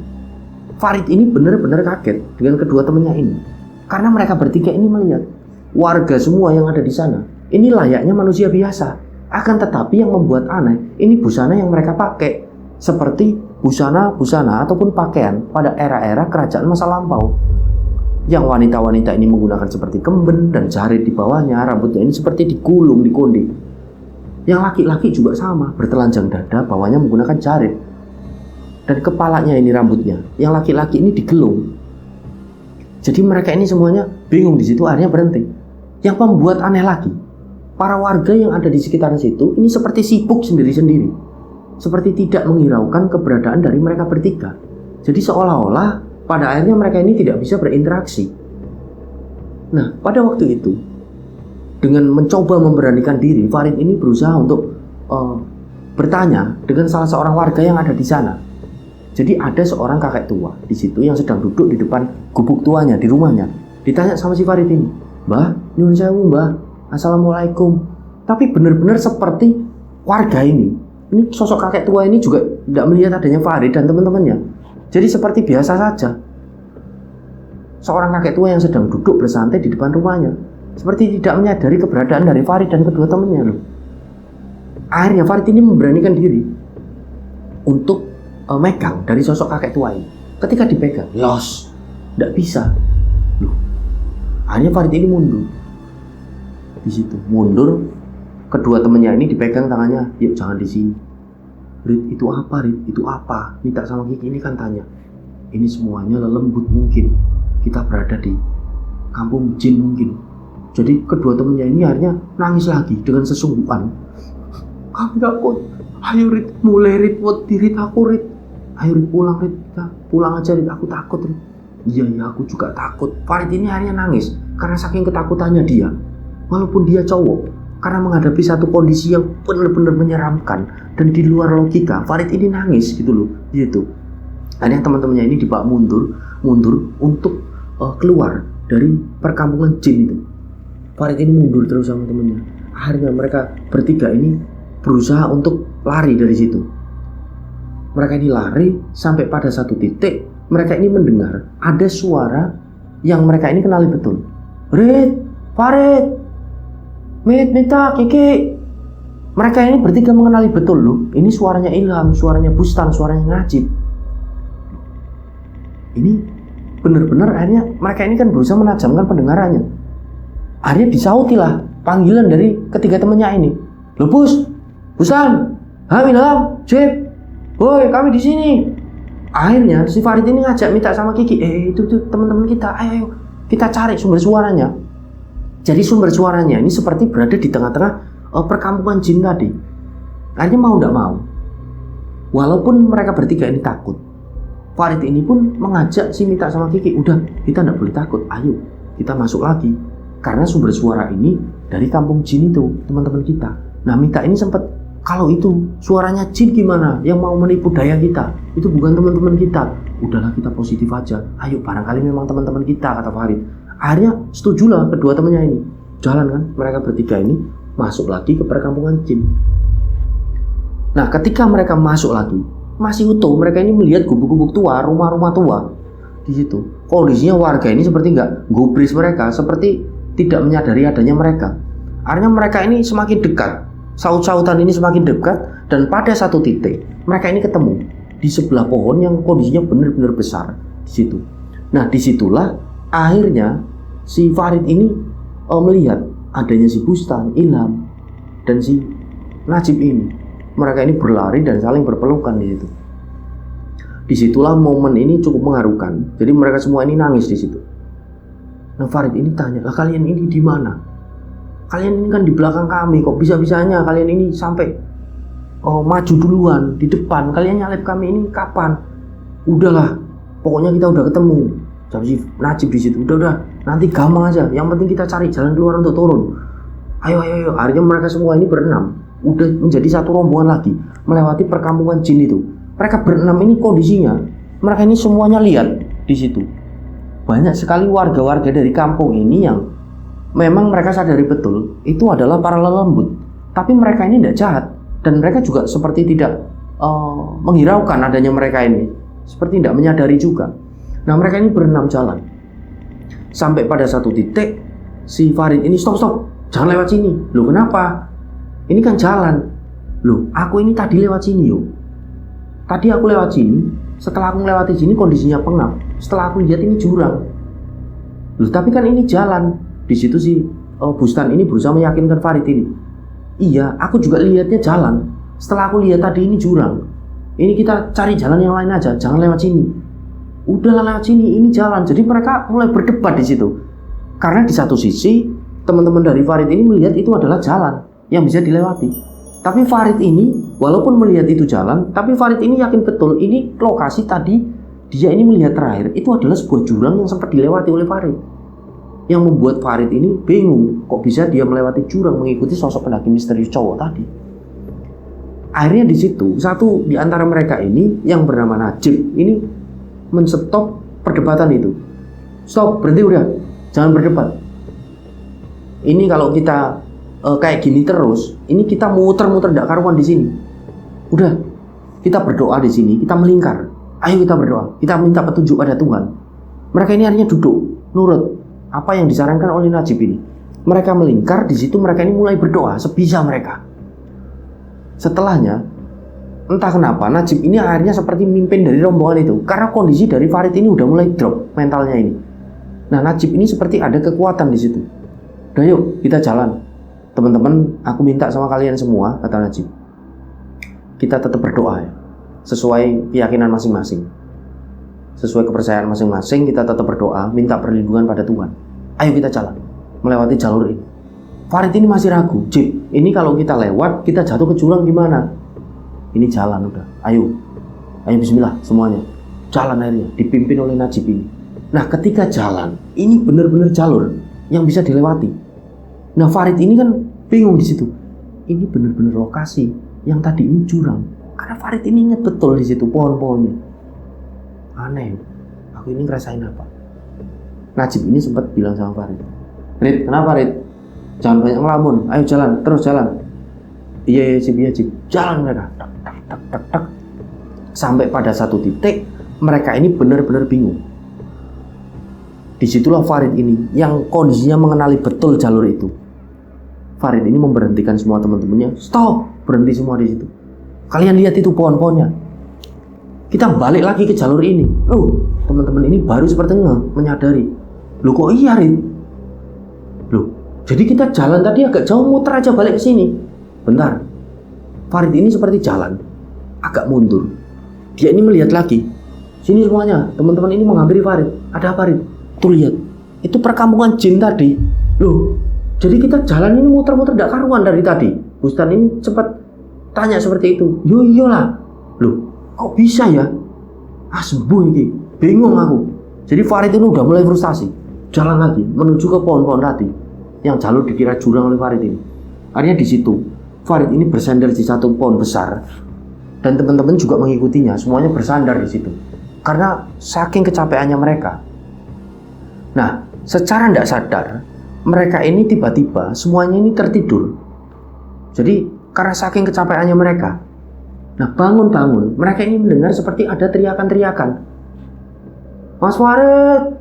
Farid ini benar-benar kaget dengan kedua temannya ini. Karena mereka bertiga ini melihat warga semua yang ada di sana ini layaknya manusia biasa. Akan tetapi yang membuat aneh, ini busana yang mereka pakai seperti busana ataupun pakaian pada era-era kerajaan masa lampau. Yang wanita-wanita ini menggunakan seperti kemben dan jarit di bawahnya, rambutnya ini seperti digulung, dikonde. Yang laki-laki juga sama, bertelanjang dada, bawahnya menggunakan jarit. Dan kepalanya ini rambutnya, yang laki-laki ini digelung. Jadi mereka ini semuanya bingung di situ, akhirnya berhenti. Yang membuat aneh lagi, para warga yang ada di sekitar situ ini seperti sibuk sendiri-sendiri. Seperti tidak menghiraukan keberadaan dari mereka bertiga. Jadi seolah-olah pada akhirnya mereka ini tidak bisa berinteraksi. Nah pada waktu itu, dengan mencoba memberanikan diri, Farid ini berusaha untuk bertanya dengan salah seorang warga yang ada di sana. Jadi ada seorang kakek tua di situ yang sedang duduk di depan gubuk tuanya di rumahnya. Ditanya sama si Farid ini, "Mbah, nyuwun sewu Mbah, assalamualaikum." Tapi benar-benar seperti warga ini sosok kakek tua ini juga tidak melihat adanya Farid dan teman-temannya. Jadi seperti biasa saja. Seorang kakek tua yang sedang duduk bersantai di depan rumahnya, seperti tidak menyadari keberadaan dari Farid dan kedua temannya loh. Akhirnya Farid ini memberanikan diri untuk megang dari sosok kakek tua ini. Ketika dipegang, los, tidak bisa. Loh. Akhirnya Farid ini mundur. Di situ mundur. Kedua temannya ini dipegang tangannya, yuk jangan di sini. Rit, itu apa Rit? Itu apa? Minta sama Kiki ini kan tanya. Ini semuanya lelembut mungkin. Kita berada di kampung jin mungkin. Jadi kedua temannya ini akhirnya nangis lagi dengan sesungguhan. Kami takut. Ayo Rit, mulai Rit, Rit aku Rit. Ayo Rit pulang Rit, kita pulang aja Rit, aku takut Rit. Iya aku juga takut. Farid ini akhirnya nangis karena saking ketakutannya dia. Walaupun dia cowok, karena menghadapi satu kondisi yang benar-benar menyeramkan dan di luar logika, Farid ini nangis gitu loh, gitu. Akhirnya teman-temannya ini dibawa mundur untuk keluar dari perkampungan jin itu. Farid ini mundur terus sama temennya. Akhirnya mereka bertiga ini berusaha untuk lari dari situ. Mereka ini lari sampai pada satu titik mereka ini mendengar ada suara yang mereka ini kenali betul. Rit, Farid, Mita, Kiki. Mereka ini bertiga mengenali betul loh. Ini suaranya Ilham, suaranya Bustan, suaranya Najib. Ini benar-benar akhirnya mereka ini kan berusaha menajamkan pendengarannya. Akhirnya disautilah panggilan dari ketiga temannya ini. Loh Bustan, Ilham, Jeb, woi kami di sini. Akhirnya si Farid ini ngajak Mita sama Kiki, itu teman-teman kita, ayo kita cari sumber suaranya. Jadi sumber suaranya ini seperti berada di tengah-tengah perkampungan jin tadi. Akhirnya mau tidak mau, walaupun mereka bertiga ini takut, Farid ini pun mengajak si Mita sama Kiki, udah kita tidak boleh takut, ayo kita masuk lagi. Karena sumber suara ini dari kampung jin itu, teman-teman kita. Nah Mita ini sempat, kalau itu suaranya jin gimana yang mau menipu daya kita, itu bukan teman-teman kita. Udahlah kita positif aja, ayo barangkali memang teman-teman kita, kata Farid. Akhirnya setujulah kedua temannya ini. Jalan kan mereka bertiga ini masuk lagi ke perkampungan jin. Nah ketika mereka masuk lagi, masih utuh, mereka ini melihat gubuk-gubuk tua, rumah-rumah tua di situ. Kondisinya warga ini seperti nggak gubris, mereka seperti tidak menyadari adanya mereka. Akhirnya mereka ini semakin dekat, saut-sautan ini semakin dekat, dan pada satu titik mereka ini ketemu di sebelah pohon yang kondisinya benar-benar besar di situ. Nah disitulah akhirnya si Farid ini melihat adanya si Bustan, Ilham, dan si Najib ini. Mereka ini berlari dan saling berpelukan di situ. Disitulah momen ini cukup mengharukan. Jadi mereka semua ini nangis di situ. Nah Farid ini tanya, lah kalian ini di mana? Kalian ini kan di belakang kami, kok bisa-bisanya kalian ini sampai maju duluan di depan? Kalian nyalip kami ini kapan? Udahlah, pokoknya kita udah ketemu. Jadi si Najib di situ, udah, nanti gampang aja. Yang penting kita cari jalan keluar untuk turun. Ayo. Akhirnya mereka semua ini berenam, udah menjadi satu rombongan lagi melewati perkampungan jin itu. Mereka berenam ini kondisinya, mereka ini semuanya lihat di situ. Banyak sekali warga-warga dari kampung ini yang memang mereka sadari betul itu adalah para lelembut. Tapi mereka ini tidak jahat dan mereka juga seperti tidak menghiraukan adanya mereka ini, seperti tidak menyadari juga. Nah mereka ini berenam jalan sampai pada satu titik si Farid ini stop, jangan lewat sini. Loh kenapa? Ini kan jalan. Loh aku ini tadi lewat sini yo. Tadi aku lewat sini. Setelah aku melewati sini kondisinya pengap. Setelah aku lihat ini jurang. Loh tapi kan ini jalan. Di situ si Bustan ini berusaha meyakinkan Farid ini. Iya, aku juga lihatnya jalan. Setelah aku lihat tadi ini jurang. Ini kita cari jalan yang lain aja, jangan lewat sini. Udahlah lewat sini, ini jalan. Jadi mereka mulai berdebat di situ. Karena di satu sisi teman-teman dari Farid ini melihat itu adalah jalan yang bisa dilewati. Tapi Farid ini walaupun melihat itu jalan, tapi Farid ini yakin betul ini lokasi tadi dia ini melihat terakhir itu adalah sebuah jurang yang sempat dilewati oleh Farid. Yang membuat Farid ini bingung, kok bisa dia melewati jurang mengikuti sosok pendaki misterius cowok tadi. Akhirnya di situ satu di antara mereka ini yang bernama Najib ini menstop perdebatan itu. Stop, berhenti udah, jangan berdebat. Ini kalau kita kayak gini terus, ini kita muter-muter tidak karuan di sini. Udah, kita berdoa di sini, kita melingkar. Ayo kita berdoa, kita minta petunjuk pada Tuhan. Mereka ini akhirnya duduk, nurut apa yang disarankan oleh Najib ini. Mereka melingkar di situ, mereka ini mulai berdoa sebisa mereka. Setelahnya, entah kenapa Najib ini akhirnya seperti mimpin dari rombongan itu, karena kondisi dari Farid ini udah mulai drop mentalnya ini. Nah Najib ini seperti ada kekuatan di situ. Udah yuk kita jalan. Teman-teman, aku minta sama kalian semua, kata Najib, kita tetap berdoa ya, sesuai keyakinan masing-masing, sesuai kepercayaan masing-masing. Kita tetap berdoa, minta perlindungan pada Tuhan. Ayo kita jalan, melewati jalur ini. Farid ini masih ragu, Jib, ini kalau kita lewat, kita jatuh ke jurang gimana? Ini jalan udah, ayo bismillah semuanya. Jalan akhirnya, dipimpin oleh Najib ini. Nah ketika jalan, ini benar-benar jalur yang bisa dilewati. Nah Farid ini kan bingung di situ. Ini benar-benar lokasi yang tadi ini jurang. Karena Farid ini ingat betul di situ pohon-pohonnya. Aneh, aku ini ngerasain apa? Najib ini sempat bilang sama Farid, Rid, kenapa Rid? Jangan banyak ngelamun, ayo jalan, terus jalan. Iya Jib, jalan mereka, tak. Sampai pada satu titik mereka ini benar-benar bingung. Disitulah Farid ini yang kondisinya mengenali betul jalur itu. Farid ini memberhentikan semua teman-temannya, stop, berhenti semua di situ. Kalian lihat itu pohon-pohonnya. Kita balik lagi ke jalur ini. Teman-teman ini baru seperti menyadari. Loh kok iya Rid? Loh, jadi kita jalan tadi agak jauh, muter aja balik ke sini. Bentar. Farid ini seperti jalan agak mundur. Dia ini melihat lagi. Sini semuanya, teman-teman ini menghampiri Farid. Ada apa Rid? Tuh lihat, itu perkampungan jin tadi. Loh, jadi kita jalan ini muter-muter tidak karuan dari tadi. Bustan ini sempat tanya seperti itu. Yo iyalah. Loh, kok bisa ya? Sembuh ini. Bingung aku. Jadi Farid ini udah mulai frustasi. Jalan lagi menuju ke pohon-pohon tadi yang jalur dikira jurang oleh Farid ini. Akhirnya di situ Farid ini bersandar di satu pohon besar dan teman-teman juga mengikutinya. Semuanya bersandar di situ karena saking kecapeannya mereka. Nah, secara tidak sadar mereka ini tiba-tiba semuanya ini tertidur. Jadi karena saking kecapeannya mereka, nah bangun-bangun mereka ini mendengar seperti ada teriakan-teriakan. Mas Farid,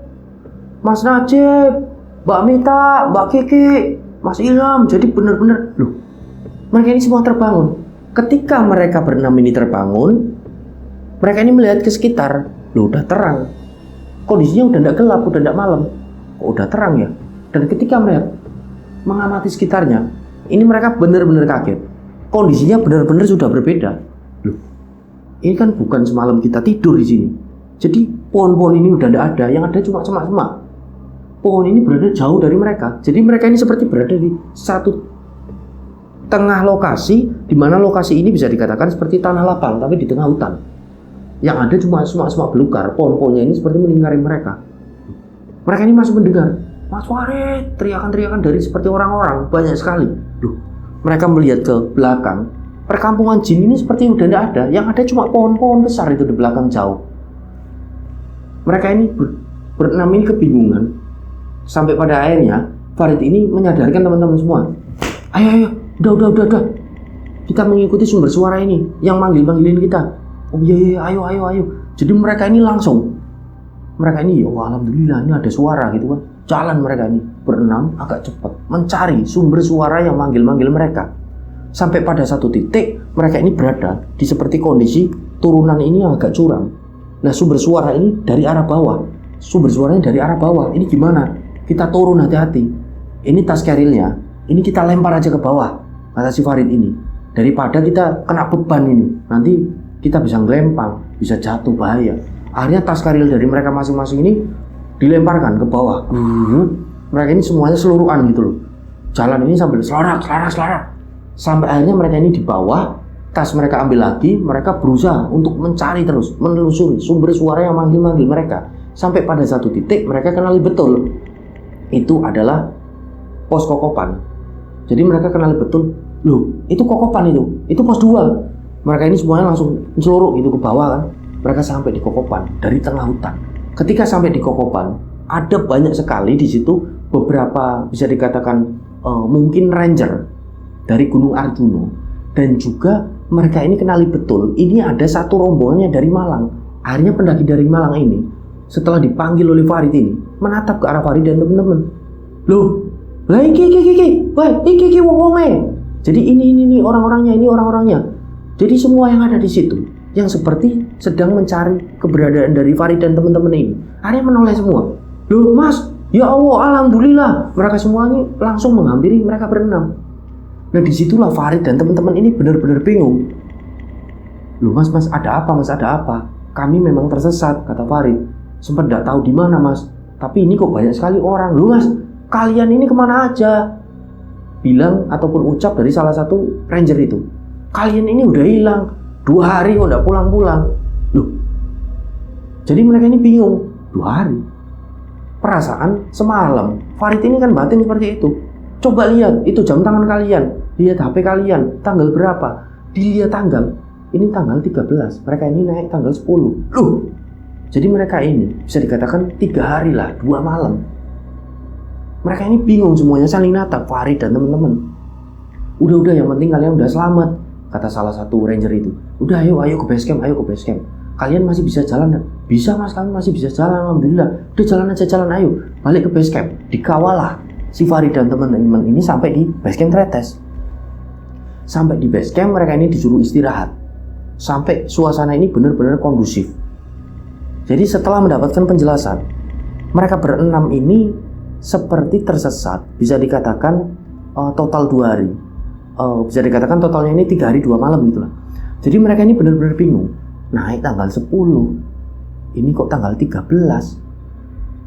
Mas Najib, Mbak Mita, Mbak Kiki, Mas Ilham. Jadi benar-benar loh, mereka ini semua terbangun. Ketika mereka berenam ini terbangun, mereka ini melihat ke sekitar. Loh, udah terang. Kondisinya udah tidak gelap, udah tidak malam. Kok udah terang ya? Dan ketika melihat, mengamati sekitarnya, ini mereka benar-benar kaget. Kondisinya benar-benar sudah berbeda. Loh, ini kan bukan semalam kita tidur di sini. Jadi pohon-pohon ini udah tidak ada, yang ada cuma semak-semak. Pohon ini berada jauh dari mereka. Jadi mereka ini seperti berada di satu tengah lokasi, di mana lokasi ini bisa dikatakan seperti tanah lapang, tapi di tengah hutan. Yang ada cuma semak-semak belukar. Pohon-pohonnya ini seperti melingkari mereka. Mereka ini masih mendengar, Mas Farid, teriakan-teriakan dari seperti orang-orang, banyak sekali. Loh, mereka melihat ke belakang. Perkampungan jin ini seperti udah tidak ada. Yang ada cuma pohon-pohon besar itu di belakang jauh. Mereka ini berenam ini kebingungan. Sampai pada akhirnya Farid ini menyadarkan teman-teman semua. Ayo, udah. Kita mengikuti sumber suara ini yang manggil-manggilin kita. Oh iya, ayo. Jadi mereka ini langsung. Mereka ini, alhamdulillah ini ada suara gitu kan. Jalan mereka ini berenam agak cepat mencari sumber suara yang manggil-manggil mereka. Sampai pada satu titik mereka ini berada di seperti kondisi turunan ini yang agak curam. Nah, sumber suara ini dari arah bawah. Sumber suaranya dari arah bawah. Ini gimana? Kita turun hati-hati. Ini tas kerilnya. Ini kita lempar aja ke bawah. Kata si Farid ini. Daripada kita kena beban ini. Nanti kita bisa ngelempang. Bisa jatuh, bahaya. Akhirnya tas keril dari mereka masing-masing ini dilemparkan ke bawah. Mereka ini semuanya seluruhan gitu loh. Jalan ini sambil selarak. Sampai akhirnya mereka ini di bawah. Tas mereka ambil lagi, mereka berusaha untuk mencari terus, menelusuri sumber suara yang manggil-manggil mereka. Sampai pada satu titik mereka kenali betul itu adalah pos Kokopan. Jadi mereka kenali betul, loh itu Kokopan itu pos 2. Mereka ini semuanya langsung seluruh itu ke bawah kan. Mereka sampai di Kokopan dari tengah hutan. Ketika sampai di Kokopan, ada banyak sekali di situ beberapa bisa dikatakan mungkin ranger dari Gunung Arjuno. Dan juga mereka ini kenali betul ini ada satu rombongannya dari Malang. Akhirnya pendaki dari Malang ini setelah dipanggil oleh Farid ini menatap ke arah Farid dan teman-teman. Loh, lah iki wong-wonge. Jadi ini orang-orangnya. Jadi semua yang ada di situ yang seperti sedang mencari keberadaan dari Farid dan teman-teman ini. Akhirnya menoleh semua. Loh, Mas, ya Allah, alhamdulillah. Mereka semuanya langsung menghampiri mereka berenam. Nah, disitulah Farid dan teman-teman ini benar-benar bingung. Loh mas, ada apa? Kami memang tersesat, kata Farid. Sempat tidak tahu di mana mas. Tapi ini kok banyak sekali orang. Loh mas, kalian ini kemana aja? Bilang ataupun ucap dari salah satu ranger itu. Kalian ini udah hilang 2 hari kok tidak pulang-pulang. Loh, jadi mereka ini bingung. 2 hari? Perasaan semalam. Farid ini kan batin seperti itu. Coba lihat, itu jam tangan kalian. Lihat HP kalian, tanggal berapa? Dilihat tanggal. Ini tanggal 13, mereka ini naik tanggal 10. Loh, Jadi mereka ini bisa dikatakan 3 hari lah, 2 malam. Mereka ini bingung semuanya, saling natap, Farid dan teman-teman. Udah yang penting kalian udah selamat, kata salah satu ranger itu. Udah ayo ke base camp, Kalian masih bisa jalan? Bisa mas, kami masih bisa jalan, alhamdulillah. Udah jalan aja, ayo balik ke base camp. Dikawal lah si Farid dan teman-teman ini sampai di base camp Tretes. Sampai di base camp mereka ini disuruh istirahat. Sampai suasana ini benar-benar kondusif. Jadi setelah mendapatkan penjelasan, mereka berenam ini seperti tersesat. Bisa dikatakan total 2 hari. Bisa dikatakan totalnya ini 3 hari 2 malam gitu lah. Jadi mereka ini benar-benar bingung. Naik tanggal 10. Ini kok tanggal 13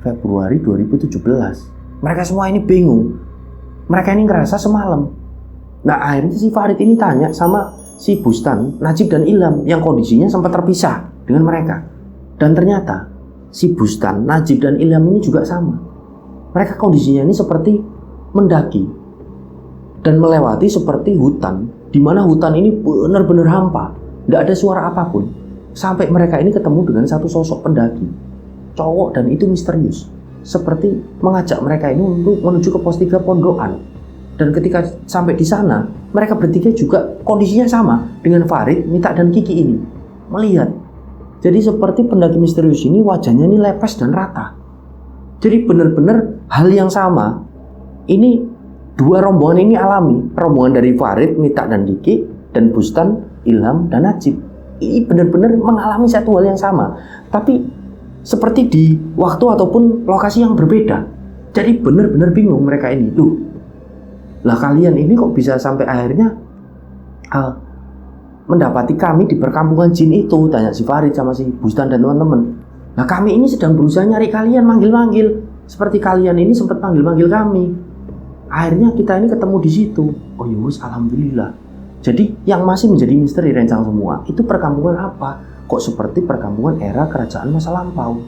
Februari 2017. Mereka semua ini bingung. Mereka ini ngerasa semalam. Nah akhirnya si Farid ini tanya sama si Bustan, Najib dan Ilham yang kondisinya sempat terpisah dengan mereka. Dan ternyata si Bustan, Najib dan Ilham ini juga sama. Mereka kondisinya ini seperti mendaki dan melewati seperti hutan, di mana hutan ini benar-benar hampa, tidak ada suara apapun. Sampai mereka ini ketemu dengan satu sosok pendaki, cowok, dan itu misterius, seperti mengajak mereka ini untuk menuju ke pos 3 Pondokan. Dan ketika sampai di sana, mereka bertiga juga kondisinya sama dengan Farid, Mita, dan Kiki ini melihat. Jadi seperti pendaki misterius ini wajahnya ini lepes dan rata. Jadi benar-benar hal yang sama. Ini 2 rombongan ini alami. Rombongan dari Farid, Mita, dan Kiki, dan Bustan, Ilham, dan Najib. Ini benar-benar mengalami satu hal yang sama. Tapi seperti di waktu ataupun lokasi yang berbeda. Jadi benar-benar bingung mereka ini. Lah kalian ini kok bisa sampai akhirnya mendapati kami di perkampungan jin itu, tanya si Farid sama si Bustan dan teman-teman. Nah kami ini sedang berusaha nyari kalian, manggil-manggil, seperti kalian ini sempat manggil-manggil kami. Akhirnya kita ini ketemu di situ. Oh yus, alhamdulillah. Jadi yang masih menjadi misteri rencang semua itu perkampungan apa? Kok seperti perkampungan era kerajaan masa lampau.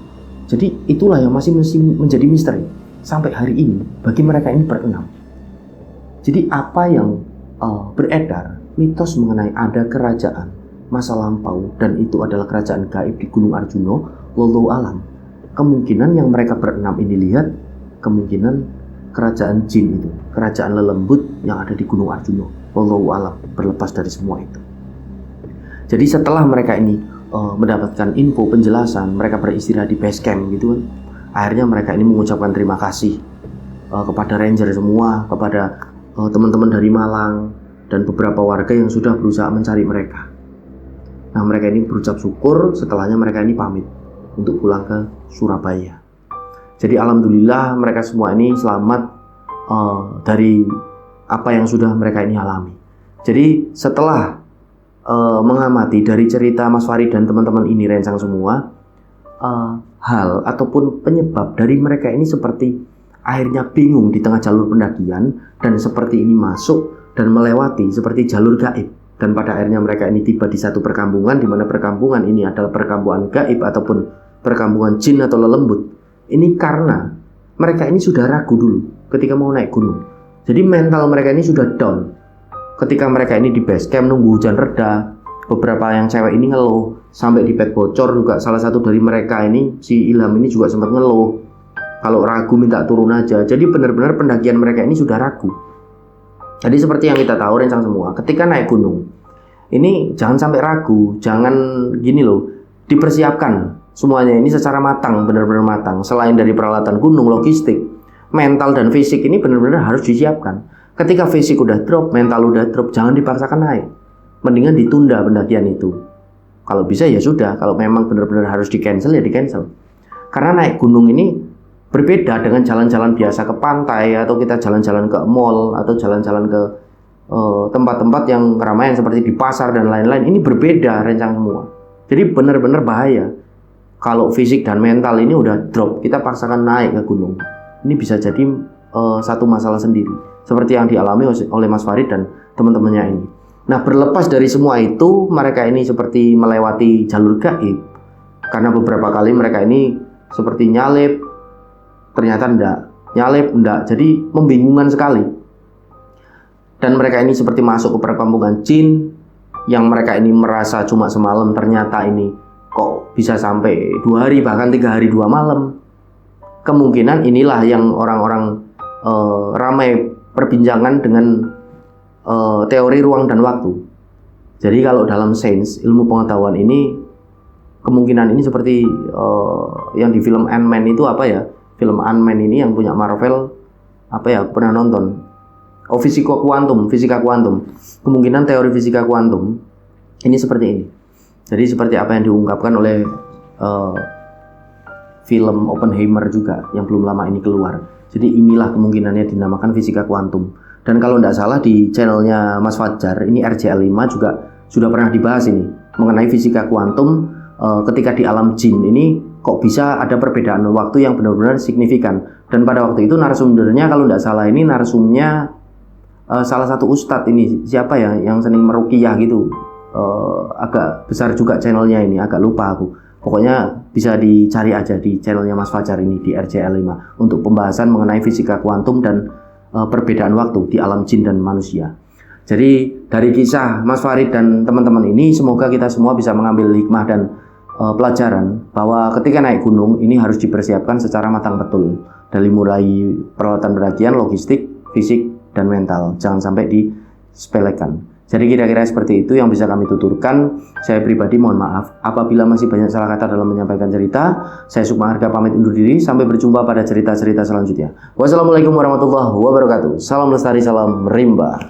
Jadi itulah yang masih menjadi misteri sampai hari ini bagi mereka ini berenam. Jadi apa yang beredar, mitos mengenai ada kerajaan masa lampau dan itu adalah kerajaan gaib di Gunung Arjuno, wallahu alam. Kemungkinan yang mereka berenam ini lihat, kemungkinan kerajaan jin itu, kerajaan lelembut yang ada di Gunung Arjuno, wallahu alam, berlepas dari semua itu. Jadi setelah mereka ini mendapatkan info, penjelasan, mereka beristirahat di base camp gitu kan. Akhirnya mereka ini mengucapkan terima kasih kepada ranger semua, kepada teman-teman dari Malang dan beberapa warga yang sudah berusaha mencari mereka. Nah mereka ini berucap syukur, setelahnya mereka ini pamit untuk pulang ke Surabaya. Jadi alhamdulillah mereka semua ini selamat dari apa yang sudah mereka ini alami. Jadi setelah mengamati dari cerita Mas Farid dan teman-teman ini rencang semua, hal ataupun penyebab dari mereka ini seperti akhirnya bingung di tengah jalur pendakian dan seperti ini masuk dan melewati seperti jalur gaib, dan pada akhirnya mereka ini tiba di satu perkampungan di mana perkampungan ini adalah perkampungan gaib ataupun perkampungan jin atau lelembut. Ini karena mereka ini sudah ragu dulu ketika mau naik gunung. Jadi mental mereka ini sudah down. Ketika mereka ini di base camp nunggu hujan reda, beberapa yang cewek ini ngeluh, sampai di pet bocor juga salah satu dari mereka ini, si Ilham ini juga sempat ngeluh kalau ragu minta turun aja. Jadi benar-benar pendakian mereka ini sudah ragu. Jadi seperti yang kita tahu rencang semua, ketika naik gunung ini jangan sampai ragu, jangan gini loh, dipersiapkan semuanya ini secara matang, benar-benar matang. Selain dari peralatan gunung, logistik, mental dan fisik ini benar-benar harus disiapkan. Ketika fisik udah drop, mental udah drop, jangan dipaksakan naik. Mendingan ditunda pendakian itu. Kalau bisa ya sudah, kalau memang benar-benar harus di-cancel ya di-cancel. Karena naik gunung ini berbeda dengan jalan-jalan biasa ke pantai, atau kita jalan-jalan ke mall, atau jalan-jalan ke tempat-tempat yang keramaian seperti di pasar dan lain-lain. Ini berbeda rencang semua. Jadi benar-benar bahaya. Kalau fisik dan mental ini udah drop, kita paksakan naik ke gunung. Ini bisa jadi satu masalah sendiri, seperti yang dialami oleh Mas Farid dan teman-temannya ini. Nah berlepas dari semua itu, mereka ini seperti melewati jalur gaib. Karena beberapa kali mereka ini seperti nyalip, ternyata enggak, nyalip enggak, jadi membingungkan sekali. Dan mereka ini seperti masuk ke perkampungan jin, yang mereka ini merasa cuma semalam, ternyata ini kok bisa sampai 2 hari bahkan 3 hari 2 malam. Kemungkinan inilah yang orang-orang ramai perbincangan dengan teori ruang dan waktu. Jadi kalau dalam sains ilmu pengetahuan ini, kemungkinan ini seperti yang di film Ant-Man itu apa ya? Film Ant-Man ini yang punya Marvel, apa ya? Pernah nonton? Oh, fisika kuantum. Kemungkinan teori fisika kuantum ini seperti ini. Jadi seperti apa yang diungkapkan oleh film Oppenheimer juga yang belum lama ini keluar. Jadi inilah kemungkinannya dinamakan fisika kuantum. Dan kalau tidak salah di channelnya Mas Fajar, ini RJL5 juga sudah pernah dibahas ini mengenai fisika kuantum ketika di alam jin ini kok bisa ada perbedaan waktu yang benar-benar signifikan. Dan pada waktu itu narasumbernya kalau tidak salah ini narsumnya salah satu ustadz ini, siapa ya yang sering meruqyah gitu, agak besar juga channelnya ini, agak lupa aku. Pokoknya bisa dicari aja di channelnya Mas Fajar ini di RJL5 untuk pembahasan mengenai fisika kuantum dan perbedaan waktu di alam jin dan manusia. Jadi dari kisah Mas Farid dan teman-teman ini, semoga kita semua bisa mengambil hikmah dan pelajaran bahwa ketika naik gunung ini harus dipersiapkan secara matang betul, dari mulai peralatan pendakian, logistik, fisik, dan mental. Jangan sampai disepelekan. Jadi kira-kira seperti itu yang bisa kami tuturkan. Saya pribadi mohon maaf apabila masih banyak salah kata dalam menyampaikan cerita. Saya Sukma Harga pamit undur diri. Sampai berjumpa pada cerita-cerita selanjutnya. Wassalamualaikum warahmatullahi wabarakatuh. Salam lestari, salam rimba.